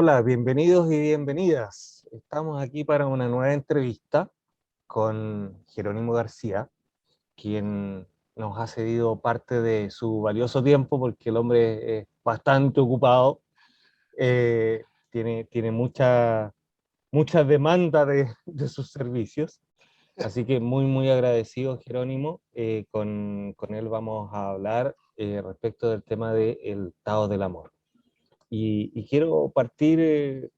Hola, bienvenidos y bienvenidas. Estamos aquí para una nueva entrevista con Jerónimo García, quien nos ha cedido parte de su valioso tiempo porque el hombre es bastante ocupado, tiene mucha demanda de sus servicios. Así que muy agradecido, Jerónimo. Con él vamos a hablar respecto del tema del Tao del Amor. Y quiero partir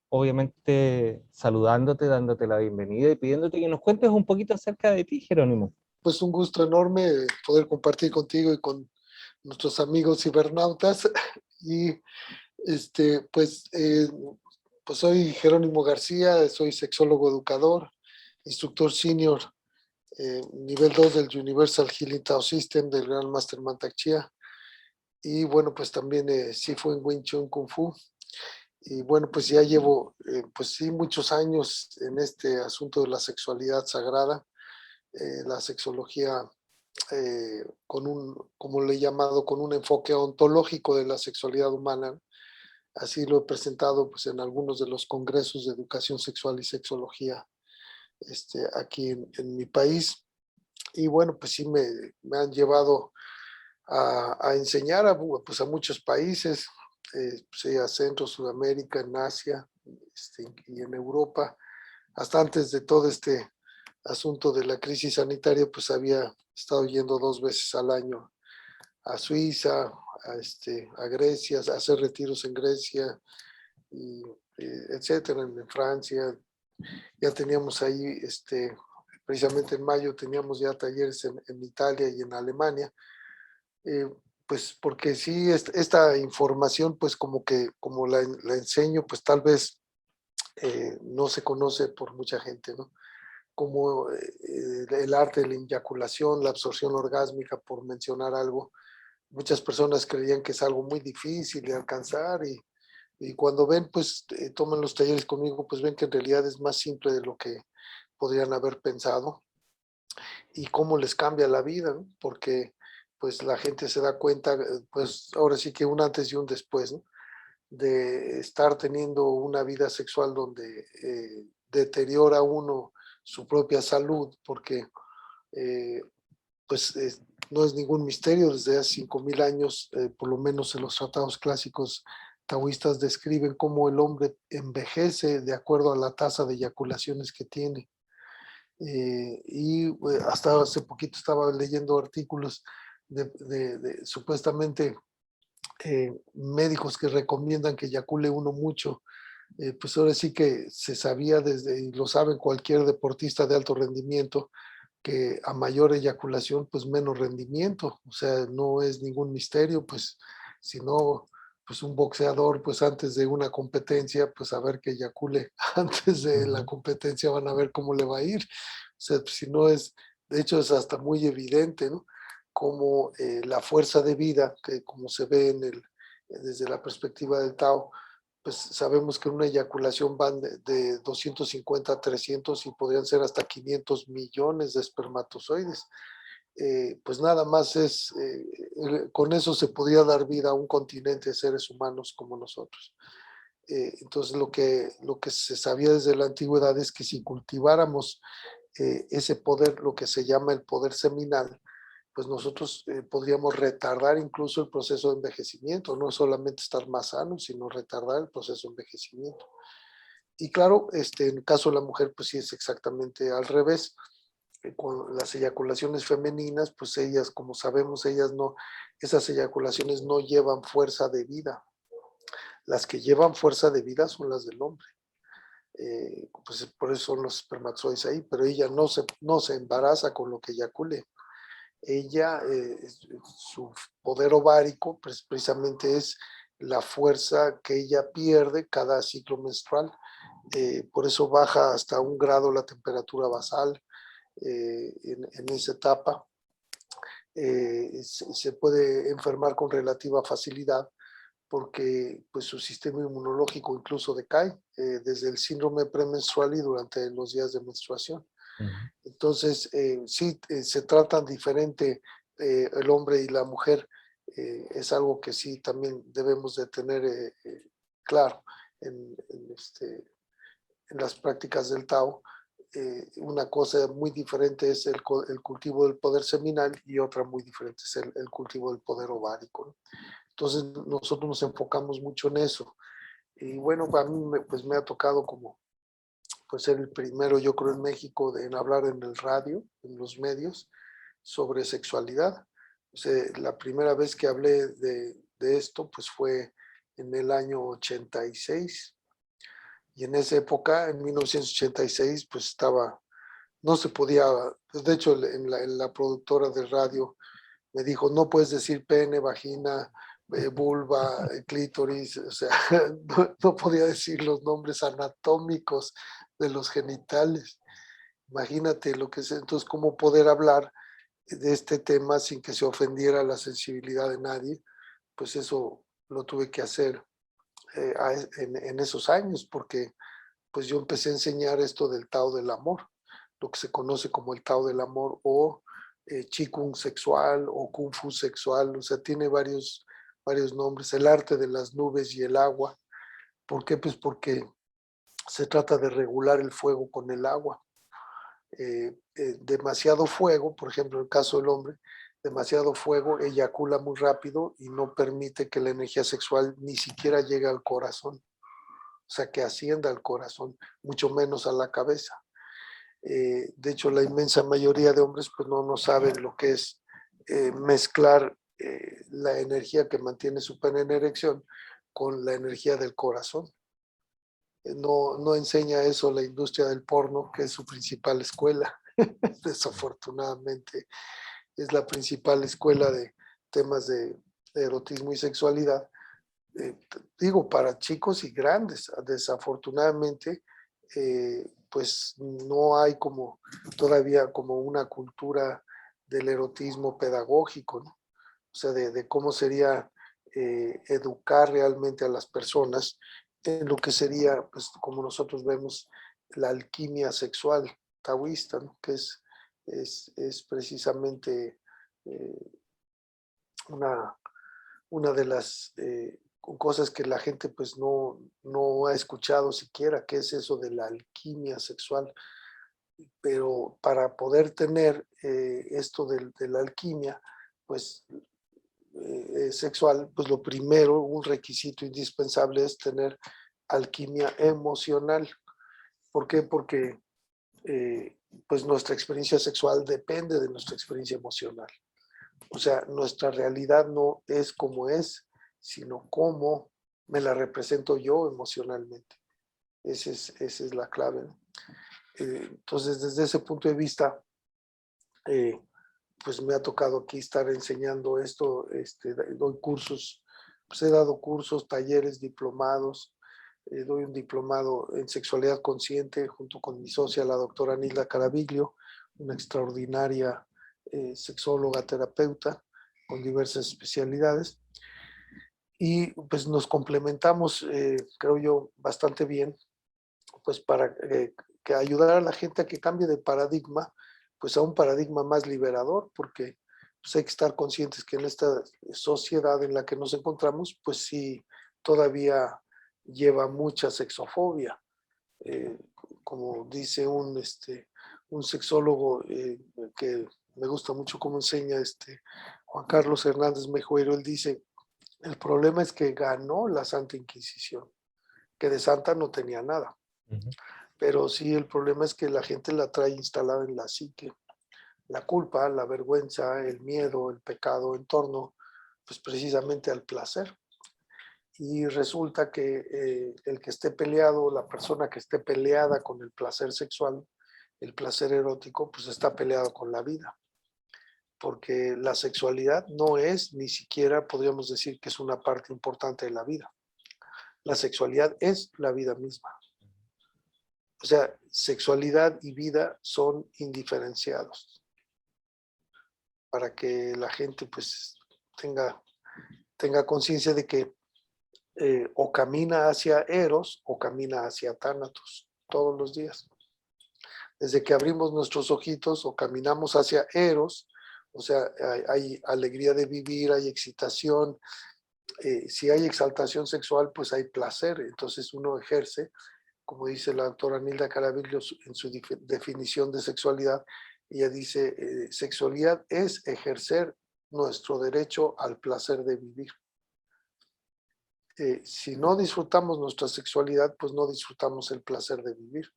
obviamente saludándote, dándote la bienvenida y pidiéndote que nos cuentes un poquito acerca de ti, Jerónimo. Pues un gusto enorme poder compartir contigo y con nuestros amigos cibernautas. Y pues, pues soy Jerónimo García, soy sexólogo educador, instructor senior, nivel 2 del Universal Healing Tao System del Gran Master Mantak Chia. Y bueno, pues también sí fue en Wing Chun Kung Fu. Y bueno, pues ya llevo, pues sí, muchos años en este asunto de la sexualidad sagrada, la sexología con como le he llamado, con un enfoque ontológico de la sexualidad humana. Así lo he presentado pues, en algunos de los congresos de educación sexual y sexología aquí en mi país. Y bueno, pues sí me han llevado a enseñar pues, a muchos países, pues, a Centro, Sudamérica, en Asia y en Europa. Hasta antes de todo este asunto de la crisis sanitaria, pues había estado yendo 2 veces al año a Suiza, a Grecia, a hacer retiros en Grecia, y, etcétera, en Francia. Ya teníamos ahí, precisamente en mayo, teníamos ya talleres en Italia y en Alemania. Pues porque sí, esta información, pues como la enseño, pues tal vez no se conoce por mucha gente, ¿no? Como el arte de la eyaculación, la absorción orgásmica, por mencionar algo. Muchas personas creían que es algo muy difícil de alcanzar y cuando ven, pues toman los talleres conmigo, pues ven que en realidad es más simple de lo que podrían haber pensado y cómo les cambia la vida, ¿no? Porque pues la gente se da cuenta, pues ahora sí que un antes y un después, ¿no? De estar teniendo una vida sexual donde deteriora uno su propia salud, porque eh, pues no es ningún misterio, desde hace 5,000 años, por lo menos en los tratados clásicos taoístas describen cómo el hombre envejece de acuerdo a la tasa de eyaculaciones que tiene. Y hasta hace poquito estaba leyendo artículos de supuestamente médicos que recomiendan que eyacule uno mucho. Pues ahora sí que se sabía desde, y lo saben cualquier deportista de alto rendimiento, que a mayor eyaculación, pues menos rendimiento. O sea, no es ningún misterio, pues si no, pues un boxeador, pues antes de una competencia, pues a ver que eyacule antes de la competencia, van a ver cómo le va a ir. O sea, pues, si no es, de hecho es hasta muy evidente, ¿no? Como la fuerza de vida, que como se ve desde la perspectiva del Tao, pues sabemos que una eyaculación van de 250 a 300 y podrían ser hasta 500 millones de espermatozoides. Pues nada más con eso se podría dar vida a un continente de seres humanos como nosotros. Entonces lo que se sabía desde la antigüedad es que si cultiváramos ese poder, lo que se llama el poder seminal, pues nosotros podríamos retardar incluso el proceso de envejecimiento, no solamente estar más sanos, sino retardar el proceso de envejecimiento. Y claro, en el caso de la mujer, pues sí es exactamente al revés. Con las eyaculaciones femeninas, pues ellas, como sabemos, esas eyaculaciones no llevan fuerza de vida. Las que llevan fuerza de vida son las del hombre. Pues por eso son los espermatozoides ahí, pero ella no se embaraza con lo que eyacule. Ella, su poder ovárico, pues precisamente es la fuerza que ella pierde cada ciclo menstrual. Por eso baja hasta 1 grado la temperatura basal en esa etapa. Se puede enfermar con relativa facilidad porque pues, su sistema inmunológico incluso decae desde el síndrome premenstrual y durante los días de menstruación. Entonces, sí, se tratan diferente el hombre y la mujer. Es algo que sí también debemos de tener claro. en las prácticas del Tao. Una cosa muy diferente es el cultivo del poder seminal y otra muy diferente es el cultivo del poder ovárico, ¿no? Entonces nosotros nos enfocamos mucho en eso. Y bueno, a mí pues me ha tocado como pues ser el primero, yo creo, en México en hablar en el radio, en los medios, sobre sexualidad. O sea, la primera vez que hablé de esto pues fue en el año 86. Y en esa época, en 1986, pues no se podía, pues de hecho en la productora de radio me dijo, no puedes decir pene, vagina, vulva, clítoris, o sea, no podía decir los nombres anatómicos de los genitales. Imagínate lo que es, entonces, cómo poder hablar de este tema sin que se ofendiera la sensibilidad de nadie, pues eso lo tuve que hacer en esos años, porque pues yo empecé a enseñar esto del Tao del amor, lo que se conoce como el Tao del amor o Qigong sexual o Kung Fu sexual, o sea, tiene varios nombres, el arte de las nubes y el agua. ¿Por qué? Pues porque se trata de regular el fuego con el agua. Demasiado fuego, por ejemplo, en el caso del hombre, demasiado fuego eyacula muy rápido y no permite que la energía sexual ni siquiera llegue al corazón, o sea, que ascienda al corazón, mucho menos a la cabeza. De hecho, la inmensa mayoría de hombres pues no saben lo que es mezclar la energía que mantiene su pene en erección con la energía del corazón. No enseña eso la industria del porno, que es su principal escuela. Desafortunadamente, es la principal escuela de temas de erotismo y sexualidad. Digo, para chicos y grandes. Desafortunadamente, pues no hay como todavía como una cultura del erotismo pedagógico, ¿no? O sea, de cómo sería educar realmente a las personas en lo que sería, pues como nosotros vemos, la alquimia sexual taoísta, ¿no? Que es precisamente eh, una, una de las cosas que la gente pues no ha escuchado siquiera, que es eso de la alquimia sexual. Pero para poder tener esto de la alquimia, pues sexual, pues lo primero, un requisito indispensable es tener alquimia emocional. ¿Por qué? Porque pues nuestra experiencia sexual depende de nuestra experiencia emocional. O sea, nuestra realidad no es como es, sino cómo me la represento yo emocionalmente. Esa es la clave, ¿no? Entonces, desde ese punto de vista, pues me ha tocado aquí estar enseñando esto, doy cursos, pues he dado cursos, talleres, diplomados, doy un diplomado en sexualidad consciente junto con mi socia, la doctora Nilda Caraviglio, una extraordinaria sexóloga, terapeuta, con diversas especialidades. Y pues nos complementamos, creo yo, bastante bien, pues para que ayudar a la gente a que cambie de paradigma, pues a un paradigma más liberador, porque pues hay que estar conscientes que en esta sociedad en la que nos encontramos, pues sí, todavía lleva mucha sexofobia. Eh, Como dice un sexólogo que me gusta mucho cómo enseña Juan Carlos Hernández Mejuero, él dice, el problema es que ganó la Santa Inquisición, que de santa no tenía nada. Pero sí, el problema es que la gente la trae instalada en la psique. La culpa, la vergüenza, el miedo, el pecado en torno, pues precisamente al placer. Y resulta que el que esté peleado, la persona que esté peleada con el placer sexual, el placer erótico, pues está peleado con la vida. Porque la sexualidad no es, ni siquiera podríamos decir que es una parte importante de la vida. La sexualidad es la vida misma. O sea, sexualidad y vida son indiferenciados para que la gente pues tenga conciencia de que o camina hacia Eros o camina hacia Tánatos todos los días. Desde que abrimos nuestros ojitos o caminamos hacia Eros, o sea, hay alegría de vivir, hay excitación, Si hay exaltación sexual, pues hay placer, entonces uno ejerce, como dice la doctora Nilda Caravillo en su definición de sexualidad, ella dice, sexualidad es ejercer nuestro derecho al placer de vivir. Si no disfrutamos nuestra sexualidad, pues no disfrutamos el placer de vivir.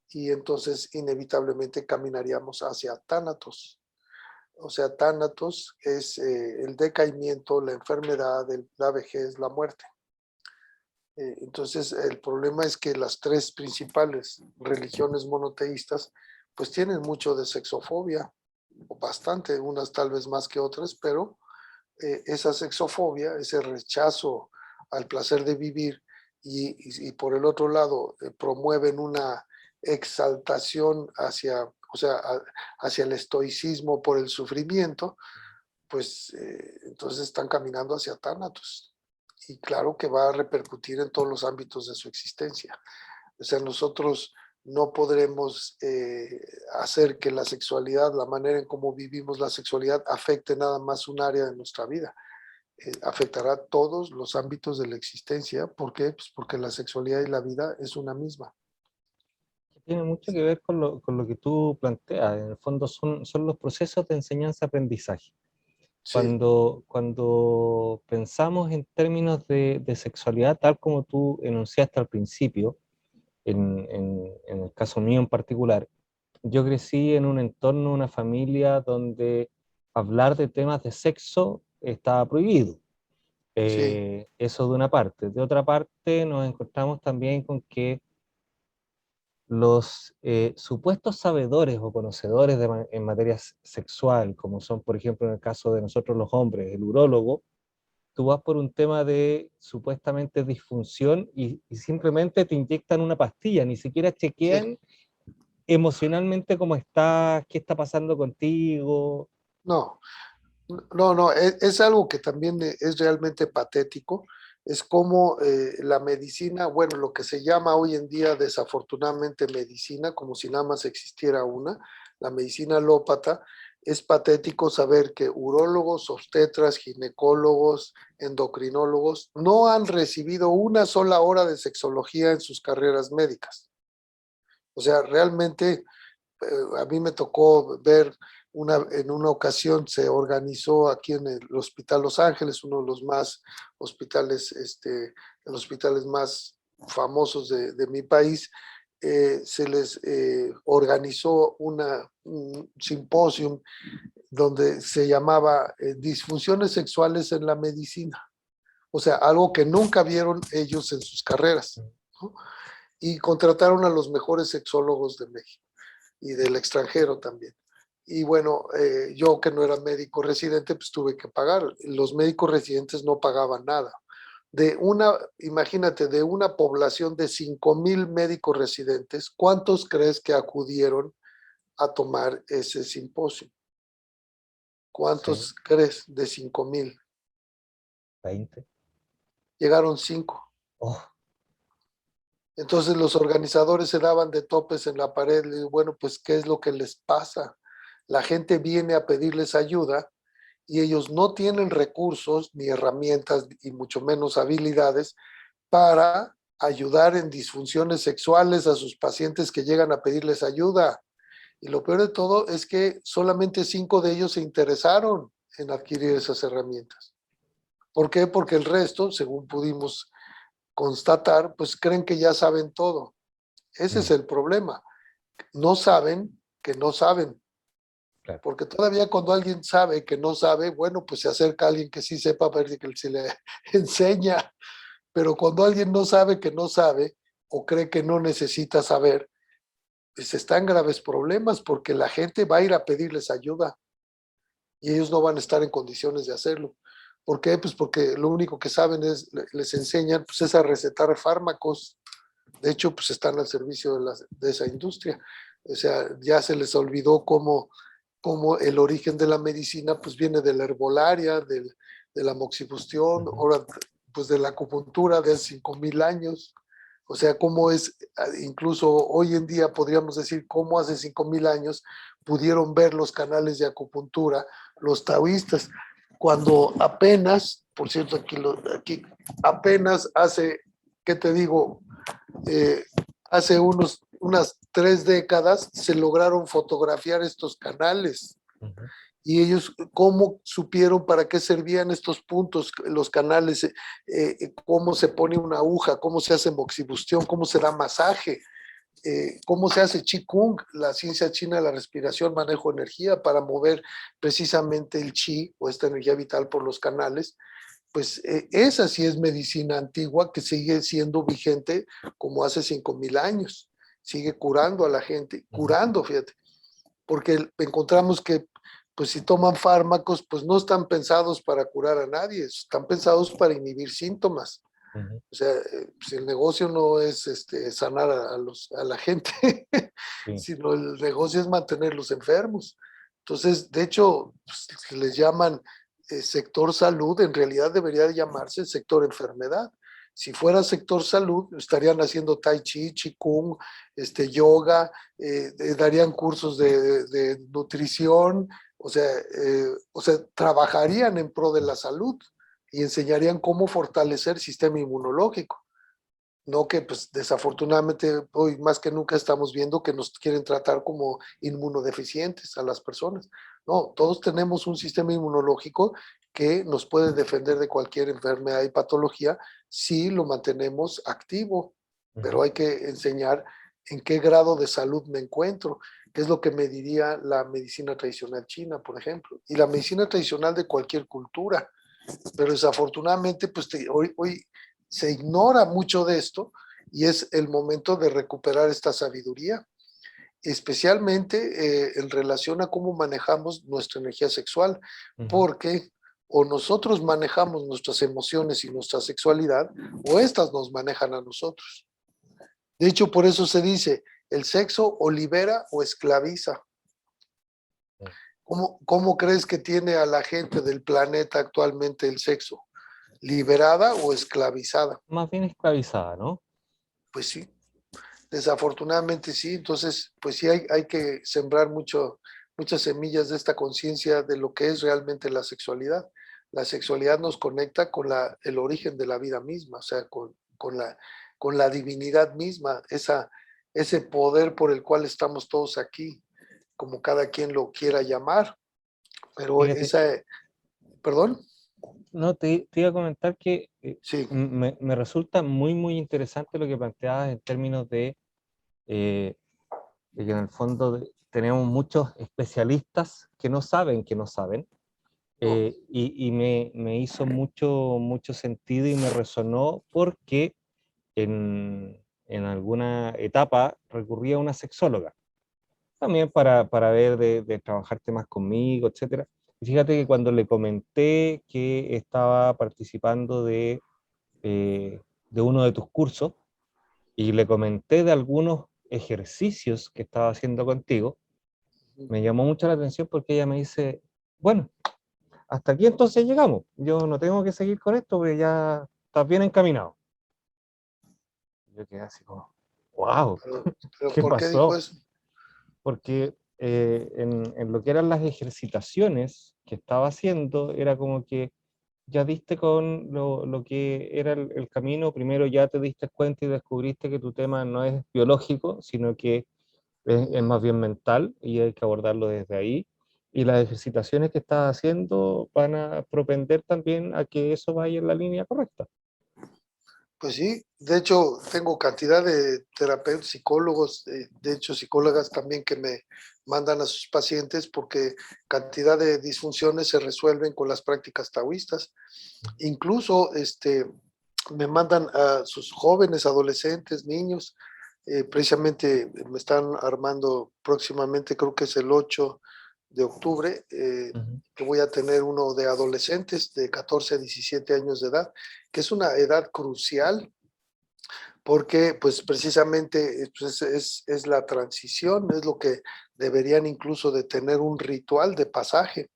Y entonces inevitablemente caminaríamos hacia tánatos. O sea, tánatos es el decaimiento, la enfermedad, la vejez, la muerte. Entonces, el problema es que las tres principales religiones monoteístas pues tienen mucho de sexofobia, o bastante, unas tal vez más que otras, pero esa sexofobia, ese rechazo al placer de vivir y por el otro lado promueven una exaltación hacia, o sea, hacia el estoicismo por el sufrimiento, pues entonces están caminando hacia tánatos. Y claro que va a repercutir en todos los ámbitos de su existencia. O sea, nosotros no podremos hacer que la sexualidad, la manera en cómo vivimos la sexualidad, afecte nada más un área de nuestra vida. Afectará todos los ámbitos de la existencia. ¿Por qué? Pues porque la sexualidad y la vida es una misma. Tiene mucho que ver con lo que tú planteas. En el fondo son los procesos de enseñanza-aprendizaje. Sí, Cuando pensamos en términos de sexualidad, tal como tú enunciaste al principio, en el caso mío en particular, yo crecí en un entorno, una familia donde hablar de temas de sexo estaba prohibido. sí, Eso de una parte. De otra parte, nos encontramos también con que los supuestos sabedores o conocedores en materia sexual, como son, por ejemplo, en el caso de nosotros los hombres, el urólogo, tú vas por un tema de supuestamente disfunción y simplemente te inyectan una pastilla, ni siquiera sí. chequean emocionalmente cómo estás, qué está pasando contigo. No, no, es algo que también es realmente patético. Es como la medicina, bueno, lo que se llama hoy en día desafortunadamente medicina, como si nada más existiera una, la medicina alópata, es patético saber que urólogos, obstetras, ginecólogos, endocrinólogos no han recibido una sola hora de sexología en sus carreras médicas. O sea, realmente a mí me tocó ver en una ocasión se organizó aquí en el Hospital Los Ángeles, uno de los más hospitales, los hospitales más famosos de mi país, se les organizó un simposium donde se llamaba Disfunciones sexuales en la medicina, o sea, algo que nunca vieron ellos en sus carreras, ¿no? Y contrataron a los mejores sexólogos de México y del extranjero también. Y bueno, yo que no era médico residente, pues tuve que pagar. Los médicos residentes no pagaban nada. Imagínate, de una población de 5,000 médicos residentes, ¿cuántos crees que acudieron a tomar ese simposio? Sí, ¿Cuántos crees de 5,000? 20. Llegaron 5. Oh, Entonces los organizadores se daban de topes en la pared. Le digo, bueno, pues, ¿qué es lo que les pasa? La gente viene a pedirles ayuda y ellos no tienen recursos ni herramientas y mucho menos habilidades para ayudar en disfunciones sexuales a sus pacientes que llegan a pedirles ayuda. Y lo peor de todo es que solamente 5 de ellos se interesaron en adquirir esas herramientas. ¿Por qué? Porque el resto, según pudimos constatar, pues creen que ya saben todo. Ese es mm, el problema. No saben que no saben. claro. Porque todavía cuando alguien sabe que no sabe, bueno, pues se acerca a alguien que sí sepa, ver si que se le enseña. Pero cuando alguien no sabe que no sabe o cree que no necesita saber, pues está en graves problemas porque la gente va a ir a pedirles ayuda y ellos no van a estar en condiciones de hacerlo. ¿Por qué? Pues porque lo único que saben es, les enseñan pues, es a recetar fármacos. De hecho, pues están al servicio de esa industria. O sea, ya se les olvidó cómo el origen de la medicina pues viene de la herbolaria, de la moxibustión, Ujú. ahora pues de la acupuntura de hace 5,000 años. O sea, cómo es, incluso hoy en día podríamos decir cómo hace 5,000 años pudieron ver los canales de acupuntura los taoístas. cuando apenas, por cierto, aquí apenas hace, ¿qué te digo? Hace unas 3 décadas se lograron fotografiar estos canales. Ujú. Y ellos, ¿cómo supieron para qué servían estos puntos, los canales? ¿Cómo se pone una aguja? ¿Cómo se hace moxibustión? ¿Cómo se da masaje? ¿Cómo se hace Qigong, la ciencia china de la respiración, manejo de energía para mover precisamente el Qi o esta energía vital por los canales? Pues esa sí es medicina antigua que sigue siendo vigente como hace 5,000 años. Sigue curando a la gente, curando, fíjate, porque encontramos que pues si toman fármacos, pues no están pensados para curar a nadie, están pensados para inhibir síntomas. Ujú. O sea, si el negocio no es sanar a la gente, Sí. sino el negocio es mantenerlos enfermos. Entonces, de hecho, pues, les llaman sector salud, en realidad debería llamarse sector enfermedad. Si fuera sector salud, estarían haciendo tai chi, qigong, yoga, darían cursos de nutrición, o sea, trabajarían en pro de la salud y enseñarían cómo fortalecer el sistema inmunológico. No que, pues, desafortunadamente, hoy más que nunca estamos viendo que nos quieren tratar como inmunodeficientes a las personas. No, todos tenemos un sistema inmunológico que nos puede defender de cualquier enfermedad y patología si lo mantenemos activo, pero Ujú. hay que enseñar en qué grado de salud me encuentro, que es lo que me diría la medicina tradicional china, por ejemplo, y la medicina tradicional de cualquier cultura. Pero desafortunadamente, pues hoy se ignora mucho de esto y es el momento de recuperar esta sabiduría, especialmente en relación a cómo manejamos nuestra energía sexual, Ujú. porque o nosotros manejamos nuestras emociones y nuestra sexualidad, o estas nos manejan a nosotros. De hecho, por eso se dice, el sexo o libera o esclaviza. Sí. ¿Cómo crees que tiene a la gente del planeta actualmente el sexo? ¿Liberada o esclavizada? Más bien esclavizada, ¿no? Pues sí, desafortunadamente sí. Entonces, pues sí hay que sembrar muchas semillas de esta conciencia de lo que es realmente la sexualidad. La sexualidad nos conecta con el origen de la vida misma, o sea, con la divinidad misma, ese poder por el cual estamos todos aquí, como cada quien lo quiera llamar. Pero Fíjate, perdón, no, te iba a comentar que sí. me resulta muy, muy interesante lo que planteabas en términos de que en el fondo tenemos muchos especialistas que no saben, No, y me hizo mucho, mucho sentido y me resonó porque en alguna etapa recurrí a una sexóloga, también para ver de trabajar temas conmigo, etcétera. Y fíjate que cuando le comenté que estaba participando eh, de uno de tus cursos y le comenté de algunos ejercicios que estaba haciendo contigo, me llamó mucho la atención porque ella me dice, bueno, hasta aquí entonces llegamos, yo no tengo que seguir con esto porque ya estás bien encaminado. Yo quedé así como, wow, pero ¿qué ¿por qué dijo pasó? eso? Porque en lo que eran las ejercitaciones que estaba haciendo, era como que ya diste con lo que era el camino, primero ya te diste cuenta y descubriste que tu tema no es biológico, sino que es más bien mental y hay que abordarlo desde ahí. Y las ejercitaciones que estás haciendo van a propender también a que eso vaya en la línea correcta. Pues sí, de hecho tengo cantidad de terapeutas, psicólogos, de hecho psicólogas también que me mandan a sus pacientes porque cantidad de disfunciones se resuelven con las prácticas taoístas. Incluso me mandan a sus jóvenes, adolescentes, niños. Precisamente me están armando próximamente, creo que es el 8 de octubre, Ujú. que voy a tener uno de adolescentes de 14 a 17 años de edad, que es una edad crucial porque pues precisamente pues, es la transición, es lo que deberían incluso de tener un ritual de pasaje,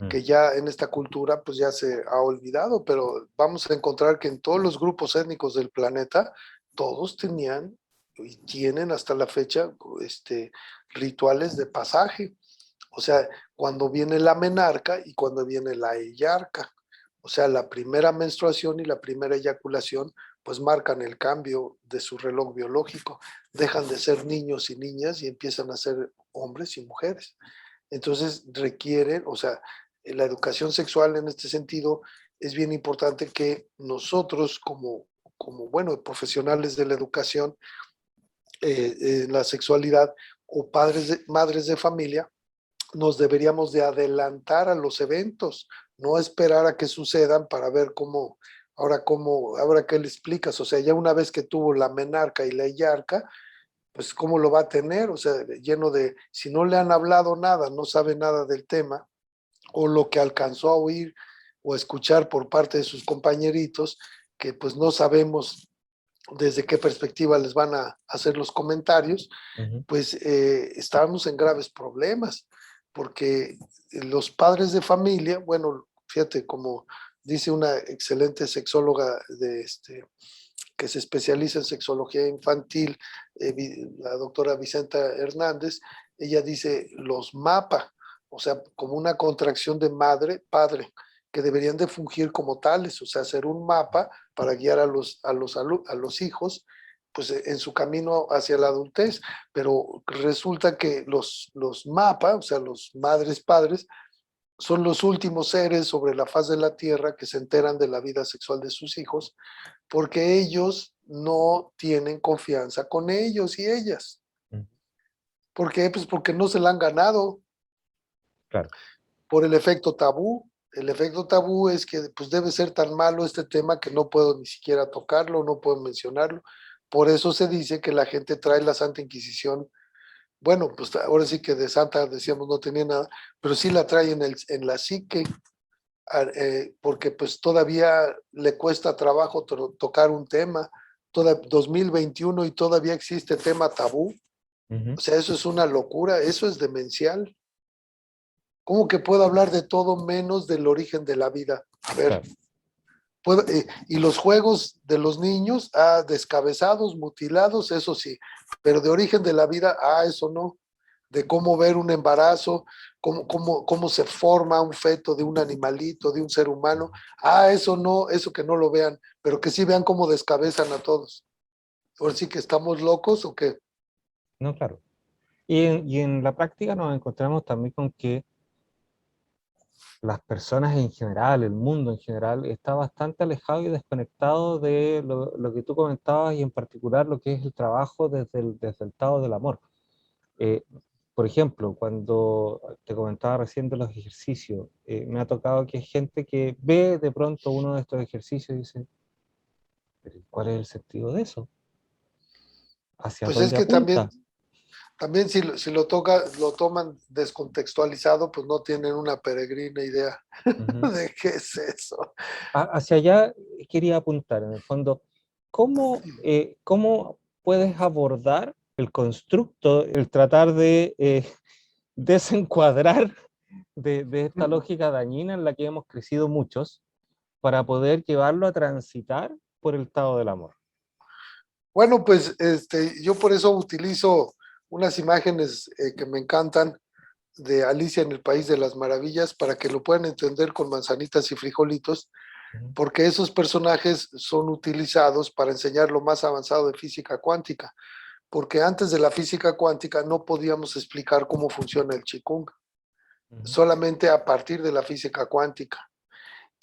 Mm. que ya en esta cultura pues ya se ha olvidado, pero vamos a encontrar que en todos los grupos étnicos del planeta, todos tenían y tienen hasta la fecha rituales de pasaje. O sea, cuando viene la menarca y cuando viene la eyarca. O sea, la primera menstruación y la primera eyaculación, pues marcan el cambio de su reloj biológico. Dejan de ser niños y niñas y empiezan a ser hombres y mujeres. Entonces requieren, o sea, la educación sexual en este sentido es bien importante que nosotros como bueno, profesionales de la educación, la sexualidad o madres de familia, nos deberíamos de adelantar a los eventos, no esperar a que sucedan para ver ahora qué le explicas, o sea, ya una vez que tuvo la menarca y la eyarca, pues cómo lo va a tener, o sea, lleno de, si no le han hablado nada, no sabe nada del tema, o lo que alcanzó a oír o a escuchar por parte de sus compañeritos, que pues no sabemos desde qué perspectiva les van a hacer los comentarios, pues estábamos en graves problemas, porque los padres de familia, bueno, fíjate, como dice una excelente sexóloga que se especializa en sexología infantil, la doctora Vicenta Hernández, ella dice los MAPA, o sea, como una contracción de madre, padre, que deberían de fungir como tales, o sea, hacer un mapa para guiar a los hijos pues en su camino hacia la adultez, pero resulta que los MAPA, o sea, los madres padres, son los últimos seres sobre la faz de la tierra que se enteran de la vida sexual de sus hijos, porque ellos no tienen confianza con ellos y ellas. ¿Por qué? Pues porque no se la han ganado. Claro. Por el efecto tabú. El efecto tabú es que pues debe ser tan malo este tema que no puedo ni siquiera tocarlo, no puedo mencionarlo. Por eso se dice que la gente trae la Santa Inquisición. Bueno, pues ahora sí que de santa decíamos no tenía nada, pero sí la trae en la psique, porque pues todavía le cuesta trabajo tocar un tema. 2021 y todavía existe tema tabú. O sea, eso es una locura, eso es demencial. ¿Cómo que puedo hablar de todo menos del origen de la vida? A ver, y los juegos de los niños, descabezados, mutilados, eso sí, pero de origen de la vida, eso no. De cómo ver un embarazo, cómo se forma un feto de un animalito, de un ser humano, eso no, eso que no lo vean, pero que sí vean cómo descabezan a todos. Ahora sí que estamos locos o qué. No, claro. Y en la práctica nos encontramos también con que las personas en general, el mundo en general, está bastante alejado y desconectado de lo que tú comentabas y en particular lo que es el trabajo desde el estado del amor. Eh, por ejemplo, cuando te comentaba recién de los ejercicios, me ha tocado que hay gente que ve de pronto uno de estos ejercicios y dice, "¿Pero cuál es el sentido de eso? ¿Hacia Pues es dónde que también, apunta?" también si lo toman descontextualizado, pues no tienen una peregrina idea Ujú. de qué es eso. Hacia allá quería apuntar, en el fondo, ¿cómo puedes abordar el constructo, el tratar de desencuadrar de esta lógica dañina en la que hemos crecido muchos para poder llevarlo a transitar por el estado del amor? Bueno, pues yo por eso utilizo unas imágenes que me encantan de Alicia en el País de las Maravillas para que lo puedan entender con manzanitas y frijolitos, Ujú, porque esos personajes son utilizados para enseñar lo más avanzado de física cuántica, porque antes de la física cuántica no podíamos explicar cómo funciona el Qigong, ujú, solamente a partir de la física cuántica.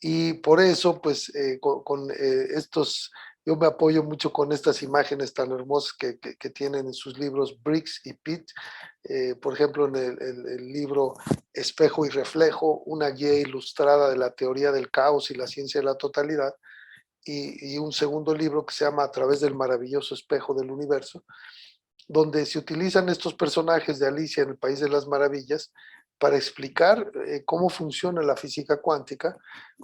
Y por eso, pues, estos, yo me apoyo mucho con estas imágenes tan hermosas que tienen en sus libros Briggs y Pitt. Por ejemplo, en el libro Espejo y Reflejo, una guía ilustrada de la teoría del caos y la ciencia de la totalidad, y un segundo libro que se llama A través del maravilloso espejo del universo, donde se utilizan estos personajes de Alicia en el País de las Maravillas para explicar cómo funciona la física cuántica,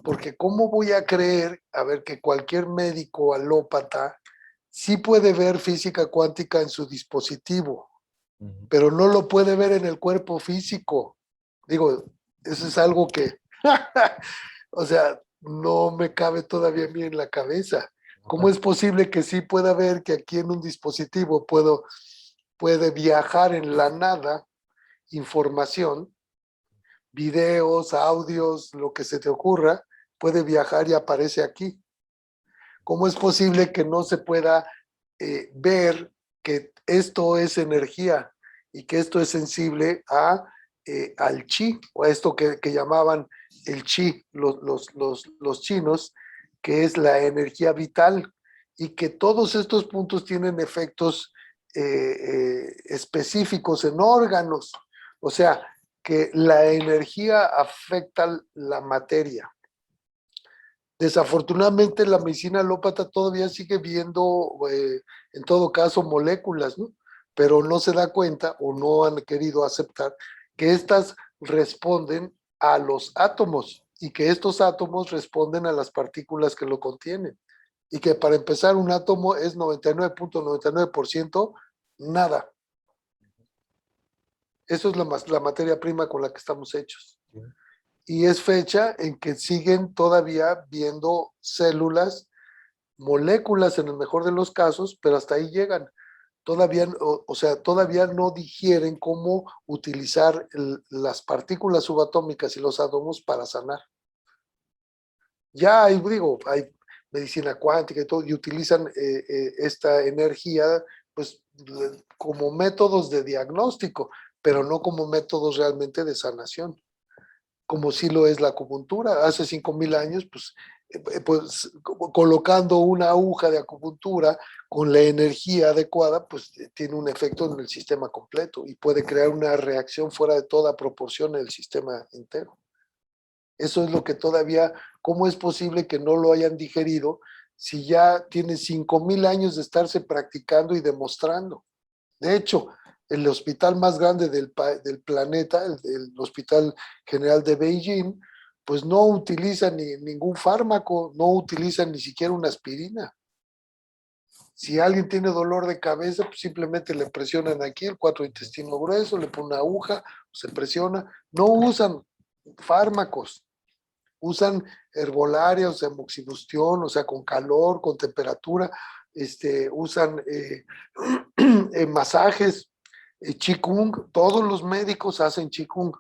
porque cómo voy a creer, a ver, que cualquier médico alópata sí puede ver física cuántica en su dispositivo, ujú. pero no lo puede ver en el cuerpo físico. Digo, eso es algo que, o sea, no me cabe todavía a mí en la cabeza. No, ¿Cómo claro. es posible que sí pueda ver que aquí en un dispositivo puede viajar en la nada información videos, audios, lo que se te ocurra, puede viajar y aparece aquí. ¿Cómo es posible que no se pueda ver que esto es energía y que esto es sensible al chi, o a esto que llamaban el chi los chinos, que es la energía vital, y que todos estos puntos tienen efectos específicos en órganos? O sea, que la energía afecta la materia. Desafortunadamente la medicina alópata todavía sigue viendo, en todo caso, moléculas, ¿no? Pero no se da cuenta o no han querido aceptar que estas responden a los átomos y que estos átomos responden a las partículas que lo contienen. Y que para empezar un átomo es 99.99% nada. Eso es la materia prima con la que estamos hechos. Y es fecha en que siguen todavía viendo células, moléculas en el mejor de los casos, pero hasta ahí llegan. Todavía, o sea, todavía no digieren cómo utilizar las partículas subatómicas y los átomos para sanar. Ya hay, digo, hay medicina cuántica y todo, y utilizan esta energía, pues, como métodos de diagnóstico, pero no como métodos realmente de sanación, como sí lo es la acupuntura. Hace 5,000 años, pues colocando una aguja de acupuntura con la energía adecuada, pues tiene un efecto en el sistema completo y puede crear una reacción fuera de toda proporción en el sistema entero. Eso es lo que todavía, ¿cómo es posible que no lo hayan digerido si ya tiene 5,000 años de estarse practicando y demostrando? De hecho, el hospital más grande del planeta, el Hospital General de Beijing, pues no utiliza ningún fármaco, no utiliza ni siquiera una aspirina. Si alguien tiene dolor de cabeza, pues simplemente le presionan aquí el cuatro intestino grueso, le ponen una aguja, se presiona. No usan fármacos, usan herbolaria, o sea, moxibustión, o sea, con calor, con temperatura, usan masajes, Qigong. Todos los médicos hacen Qigong.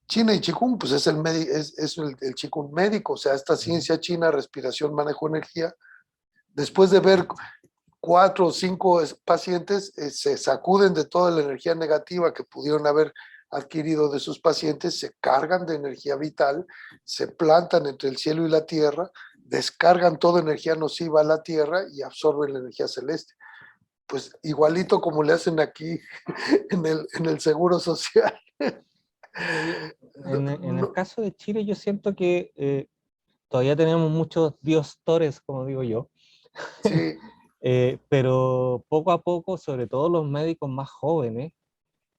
China y Qigong, pues es el Qigong médico, o sea, esta ciencia china, respiración, manejo, energía. Después de ver 4 o 5 pacientes, se sacuden de toda la energía negativa que pudieron haber adquirido de sus pacientes, se cargan de energía vital, se plantan entre el cielo y la tierra, descargan toda energía nociva a la tierra y absorben la energía celeste. Pues igualito como le hacen aquí en el Seguro Social. En el caso de Chile, yo siento que todavía tenemos muchos diostores, como digo yo, Sí, pero poco a poco, sobre todo los médicos más jóvenes,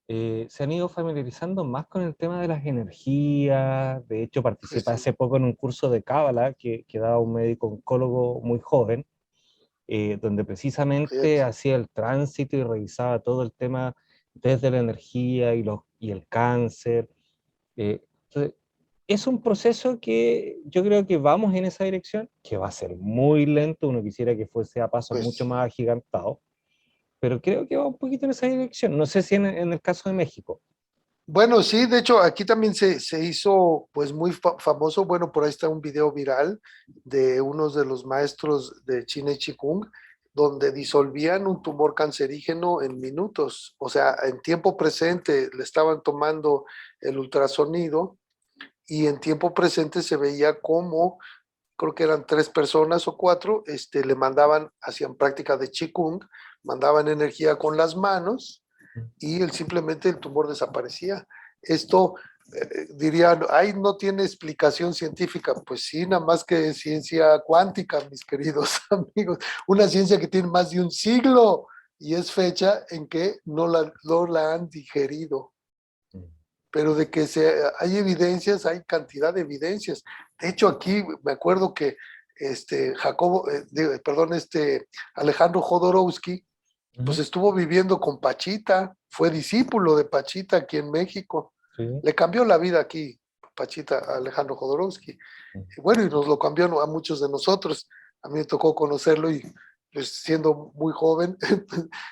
se han ido familiarizando más con el tema de las energías. De hecho, pues participé sí, hace poco en un curso de Cábala que daba un médico oncólogo muy joven, donde precisamente fíjate. hacía el tránsito y revisaba todo el tema desde la energía y el cáncer. Entonces, es un proceso que yo creo que vamos en esa dirección, que va a ser muy lento. Uno quisiera que fuese a pasos mucho Pues más agigantados, pero creo que va un poquito en esa dirección. No sé si en el caso de México. bueno, sí, de hecho aquí también se hizo pues muy famoso. Bueno, por ahí está un video viral de unos de los maestros de China y Qigong, donde disolvían un tumor cancerígeno en minutos. O sea, en tiempo presente le estaban tomando el ultrasonido y en tiempo presente se veía cómo, creo que eran 3 personas o 4, le mandaban, hacían práctica de Qigong, mandaban energía con las manos y simplemente el tumor desaparecía. Esto, dirían, ay, no tiene explicación científica. Pues sí, nada más que ciencia cuántica, mis queridos amigos. Una ciencia que tiene más de un siglo y es fecha en que no la han digerido. Pero de que hay evidencias, hay cantidad de evidencias. De hecho, aquí me acuerdo que perdón, Alejandro Jodorowsky, pues Ujú. estuvo viviendo con Pachita, fue discípulo de Pachita aquí en México. Sí. Le cambió la vida aquí, Pachita, a Alejandro Jodorowsky. Y bueno, y nos lo cambió a muchos de nosotros. A mí me tocó conocerlo y pues siendo muy joven,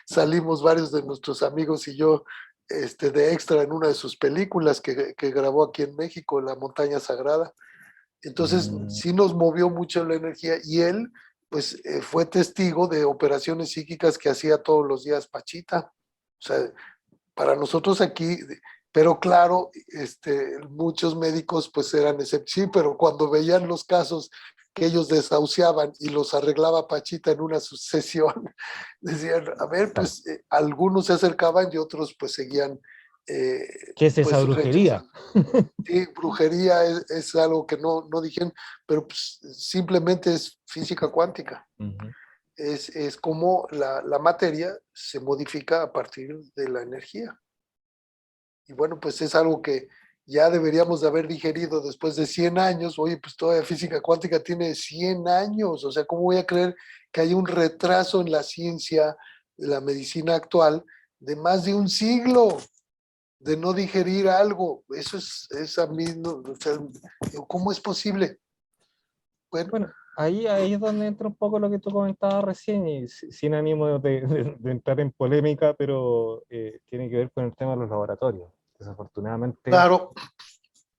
salimos varios de nuestros amigos y yo de extra en una de sus películas que grabó aquí en México, La Montaña Sagrada. Entonces, Mm, sí nos movió mucho la energía y él, pues, fue testigo de operaciones psíquicas que hacía todos los días Pachita. O sea, para nosotros aquí, pero claro, muchos médicos pues eran sí, pero cuando veían los casos que ellos desahuciaban y los arreglaba Pachita en una sesión, decían, a ver, claro. pues algunos se acercaban y otros pues seguían eh, ¿Qué es esa pues brujería? rechazando. Sí, brujería es algo que no dijeron, pero pues, simplemente es física cuántica. Ujú. Es como la materia se modifica a partir de la energía. Y bueno, pues es algo que ya deberíamos de haber digerido después de 100 años. Oye, pues todavía física cuántica tiene 100 años. O sea, ¿cómo voy a creer que hay un retraso en la ciencia, de la medicina actual, de más de un siglo de no digerir algo? Eso es a mí, no, o sea, ¿cómo es posible? Bueno, Bueno, ahí es donde entra un poco lo que tú comentabas recién, y sin ánimo de entrar en polémica, pero tiene que ver con el tema de los laboratorios. Desafortunadamente, claro,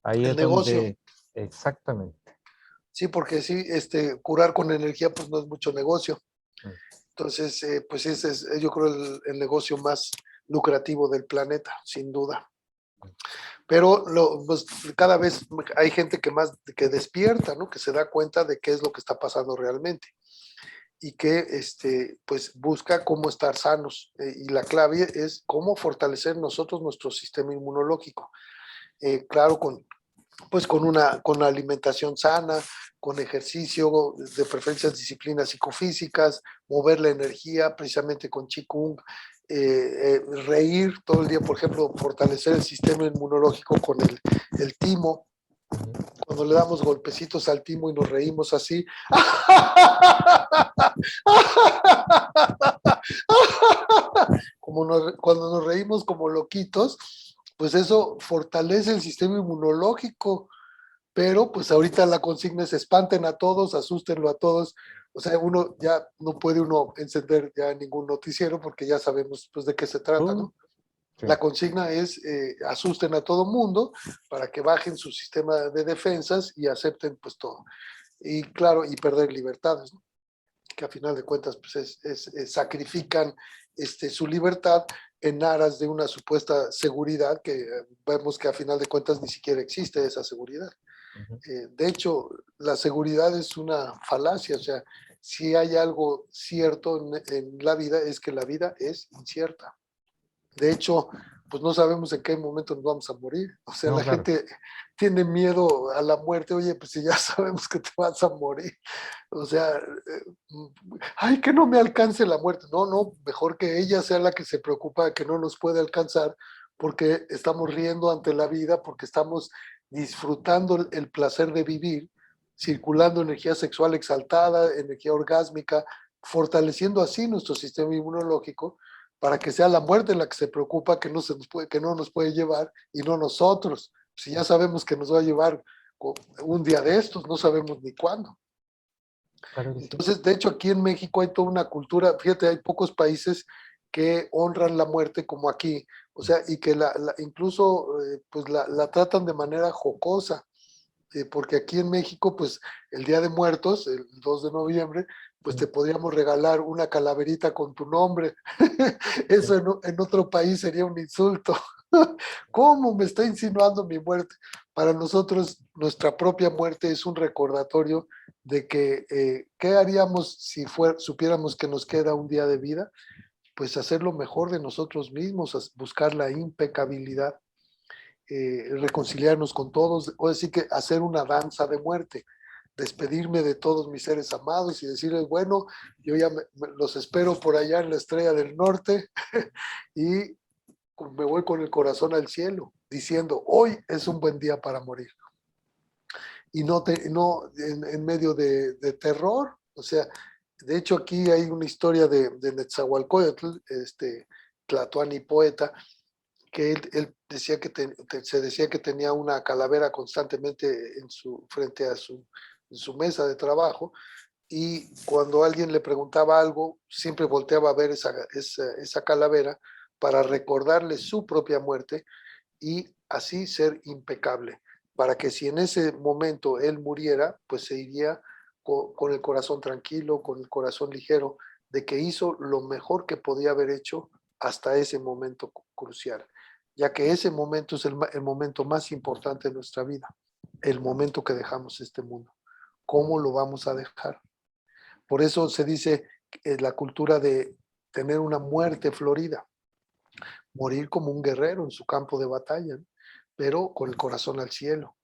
ahí el es negocio. donde, exactamente. Sí, porque sí, curar con energía pues no es mucho negocio. Mm. Entonces, pues ese es, yo creo, el negocio más lucrativo del planeta, sin duda. Pero pues, cada vez hay gente que despierta, ¿no? Que se da cuenta de qué es lo que está pasando realmente y que pues busca cómo estar sanos. Y la clave es cómo fortalecer nosotros nuestro sistema inmunológico. Claro, con alimentación sana, con ejercicio, de preferencia disciplinas psicofísicas, mover la energía precisamente con Qigong, reír todo el día, por ejemplo, fortalecer el sistema inmunológico con el timo. Ujú. Cuando le damos golpecitos al timo y nos reímos así, cuando nos reímos como loquitos, pues eso fortalece el sistema inmunológico. Pero pues ahorita la consigna es espanten a todos, asústenlo a todos. O sea, uno ya no puede uno encender ya ningún noticiero porque ya sabemos pues de qué se trata, Uh, ¿no? sí. La consigna es asusten a todo mundo para que bajen su sistema de defensas y acepten pues todo. Y claro, y perder libertades, ¿no? Que a final de cuentas pues sacrifican su libertad en aras de una supuesta seguridad que vemos que a final de cuentas ni siquiera existe esa seguridad. Ujú. De hecho, la seguridad es una falacia, o sea, si hay algo cierto en la vida es que la vida es incierta. De hecho, pues no sabemos en qué momento nos vamos a morir. O sea, No, la claro. gente tiene miedo a la muerte. Oye, pues si ya sabemos que te vas a morir. O sea, ay, que no me alcance la muerte. No, no, mejor que ella sea la que se preocupa de que no nos puede alcanzar porque estamos riendo ante la vida, porque estamos disfrutando el placer de vivir, circulando energía sexual exaltada, energía orgásmica, fortaleciendo así nuestro sistema inmunológico para que sea la muerte la que se preocupa que no nos puede llevar y no nosotros. Si ya sabemos que nos va a llevar un día de estos, no sabemos ni cuándo. Claro que sí. Entonces, de hecho, aquí en México hay toda una cultura, fíjate, hay pocos países que honran la muerte como aquí, o sea, y que incluso pues la tratan de manera jocosa, porque aquí en México, pues el Día de Muertos, el 2 de noviembre, pues Mm, te podríamos regalar una calaverita con tu nombre. sí. Eso en otro país sería un insulto. ¿Cómo me está insinuando mi muerte? Para nosotros, nuestra propia muerte es un recordatorio de que, ¿qué haríamos si supiéramos que nos queda un día de vida? Pues hacer lo mejor de nosotros mismos, buscar la impecabilidad, reconciliarnos con todos, o decir que hacer una danza de muerte, despedirme de todos mis seres amados y decirles, bueno, yo ya los espero por allá en la estrella del norte y me voy con el corazón al cielo, diciendo, hoy es un buen día para morir. Y no en medio de terror, o sea, de hecho aquí hay una historia de Netzahualcóyotl, Tlatoani poeta, que él decía se decía que tenía una calavera constantemente frente a en su mesa de trabajo, y cuando alguien le preguntaba algo, siempre volteaba a ver esa calavera para recordarle su propia muerte y así ser impecable, para que si en ese momento él muriera, pues se iría con el corazón tranquilo, con el corazón ligero, de que hizo lo mejor que podía haber hecho hasta ese momento crucial, ya que ese momento es el momento más importante de nuestra vida, el momento que dejamos este mundo. ¿Cómo lo vamos a dejar? Por eso se dice la cultura de tener una muerte florida, morir como un guerrero en su campo de batalla, ¿no? Pero con el corazón al cielo.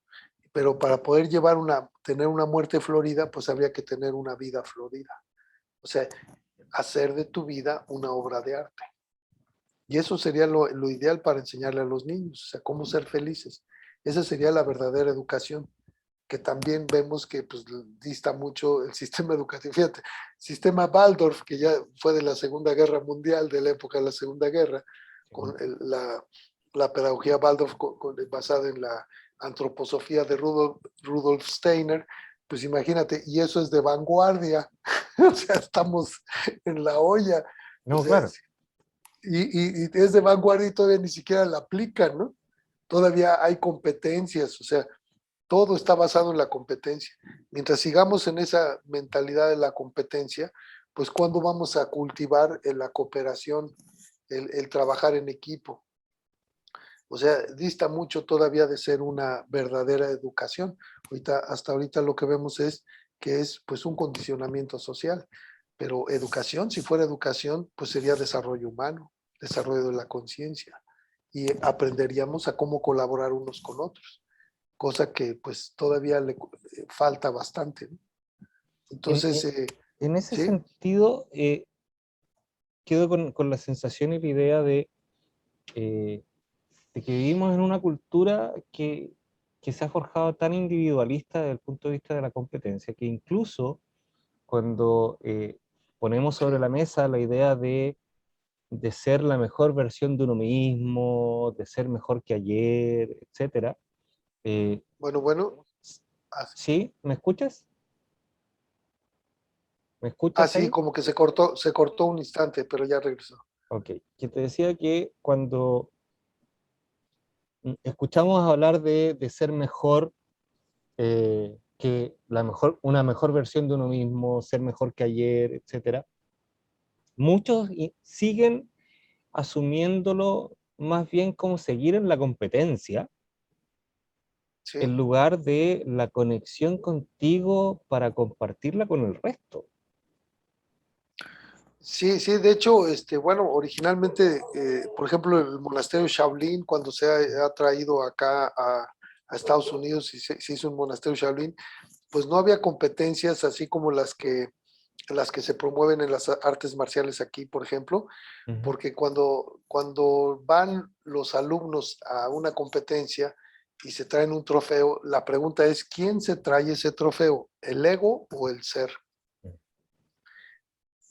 Pero para poder tener una muerte florida, pues habría que tener una vida florida. O sea, hacer de tu vida una obra de arte. Y eso sería lo ideal para enseñarle a los niños, o sea, cómo ser felices. Esa sería la verdadera educación, que también vemos que pues, dista mucho el sistema educativo. Fíjate, sistema Waldorf, que ya fue de la Segunda Guerra Mundial, de la época de la Segunda Guerra, con la pedagogía Waldorf basada en la antroposofía de Rudolf Steiner, pues imagínate, y eso es de vanguardia, o sea, estamos en la olla, o No, sea, claro. y es de vanguardia y todavía ni siquiera la aplican, ¿no? Todavía hay competencias, o sea, todo está basado en la competencia. Mientras sigamos en esa mentalidad de la competencia, pues ¿cuándo vamos a cultivar la cooperación, el trabajar en equipo? O sea, dista mucho todavía de ser una verdadera educación. Hasta ahorita lo que vemos es que es pues un condicionamiento social, pero educación, si fuera educación, pues sería desarrollo humano, desarrollo de la conciencia y aprenderíamos a cómo colaborar unos con otros, cosa que pues todavía le falta bastante, ¿no? En, Entonces, en- en ese sí, sentido, quedo con la sensación y la idea eh, de que vivimos en una cultura que se ha forjado tan individualista desde el punto de vista de la competencia, que incluso cuando ponemos sobre sí. la mesa la idea de ser la mejor versión de uno mismo, de ser mejor que ayer, etcétera. eh, Bueno, ¿Sí? ¿Me escuchas? ¿Me escuchas así ahí? como que se cortó un instante, pero ya regresó. Ok, que te decía que cuando escuchamos hablar de ser mejor, que una mejor versión de uno mismo, ser mejor que ayer, etcétera, muchos siguen asumiéndolo más bien como seguir en la competencia, Sí. en lugar de la conexión contigo para compartirla con el resto. Sí, sí, de hecho, bueno, originalmente, por ejemplo, el monasterio Shaolin, cuando ha traído acá a Estados Unidos y se hizo un monasterio Shaolin, pues no había competencias así como las que se promueven en las artes marciales aquí, por ejemplo, Ujú. porque cuando van los alumnos a una competencia y se traen un trofeo, la pregunta es, ¿quién se trae ese trofeo? ¿El ego o el ser?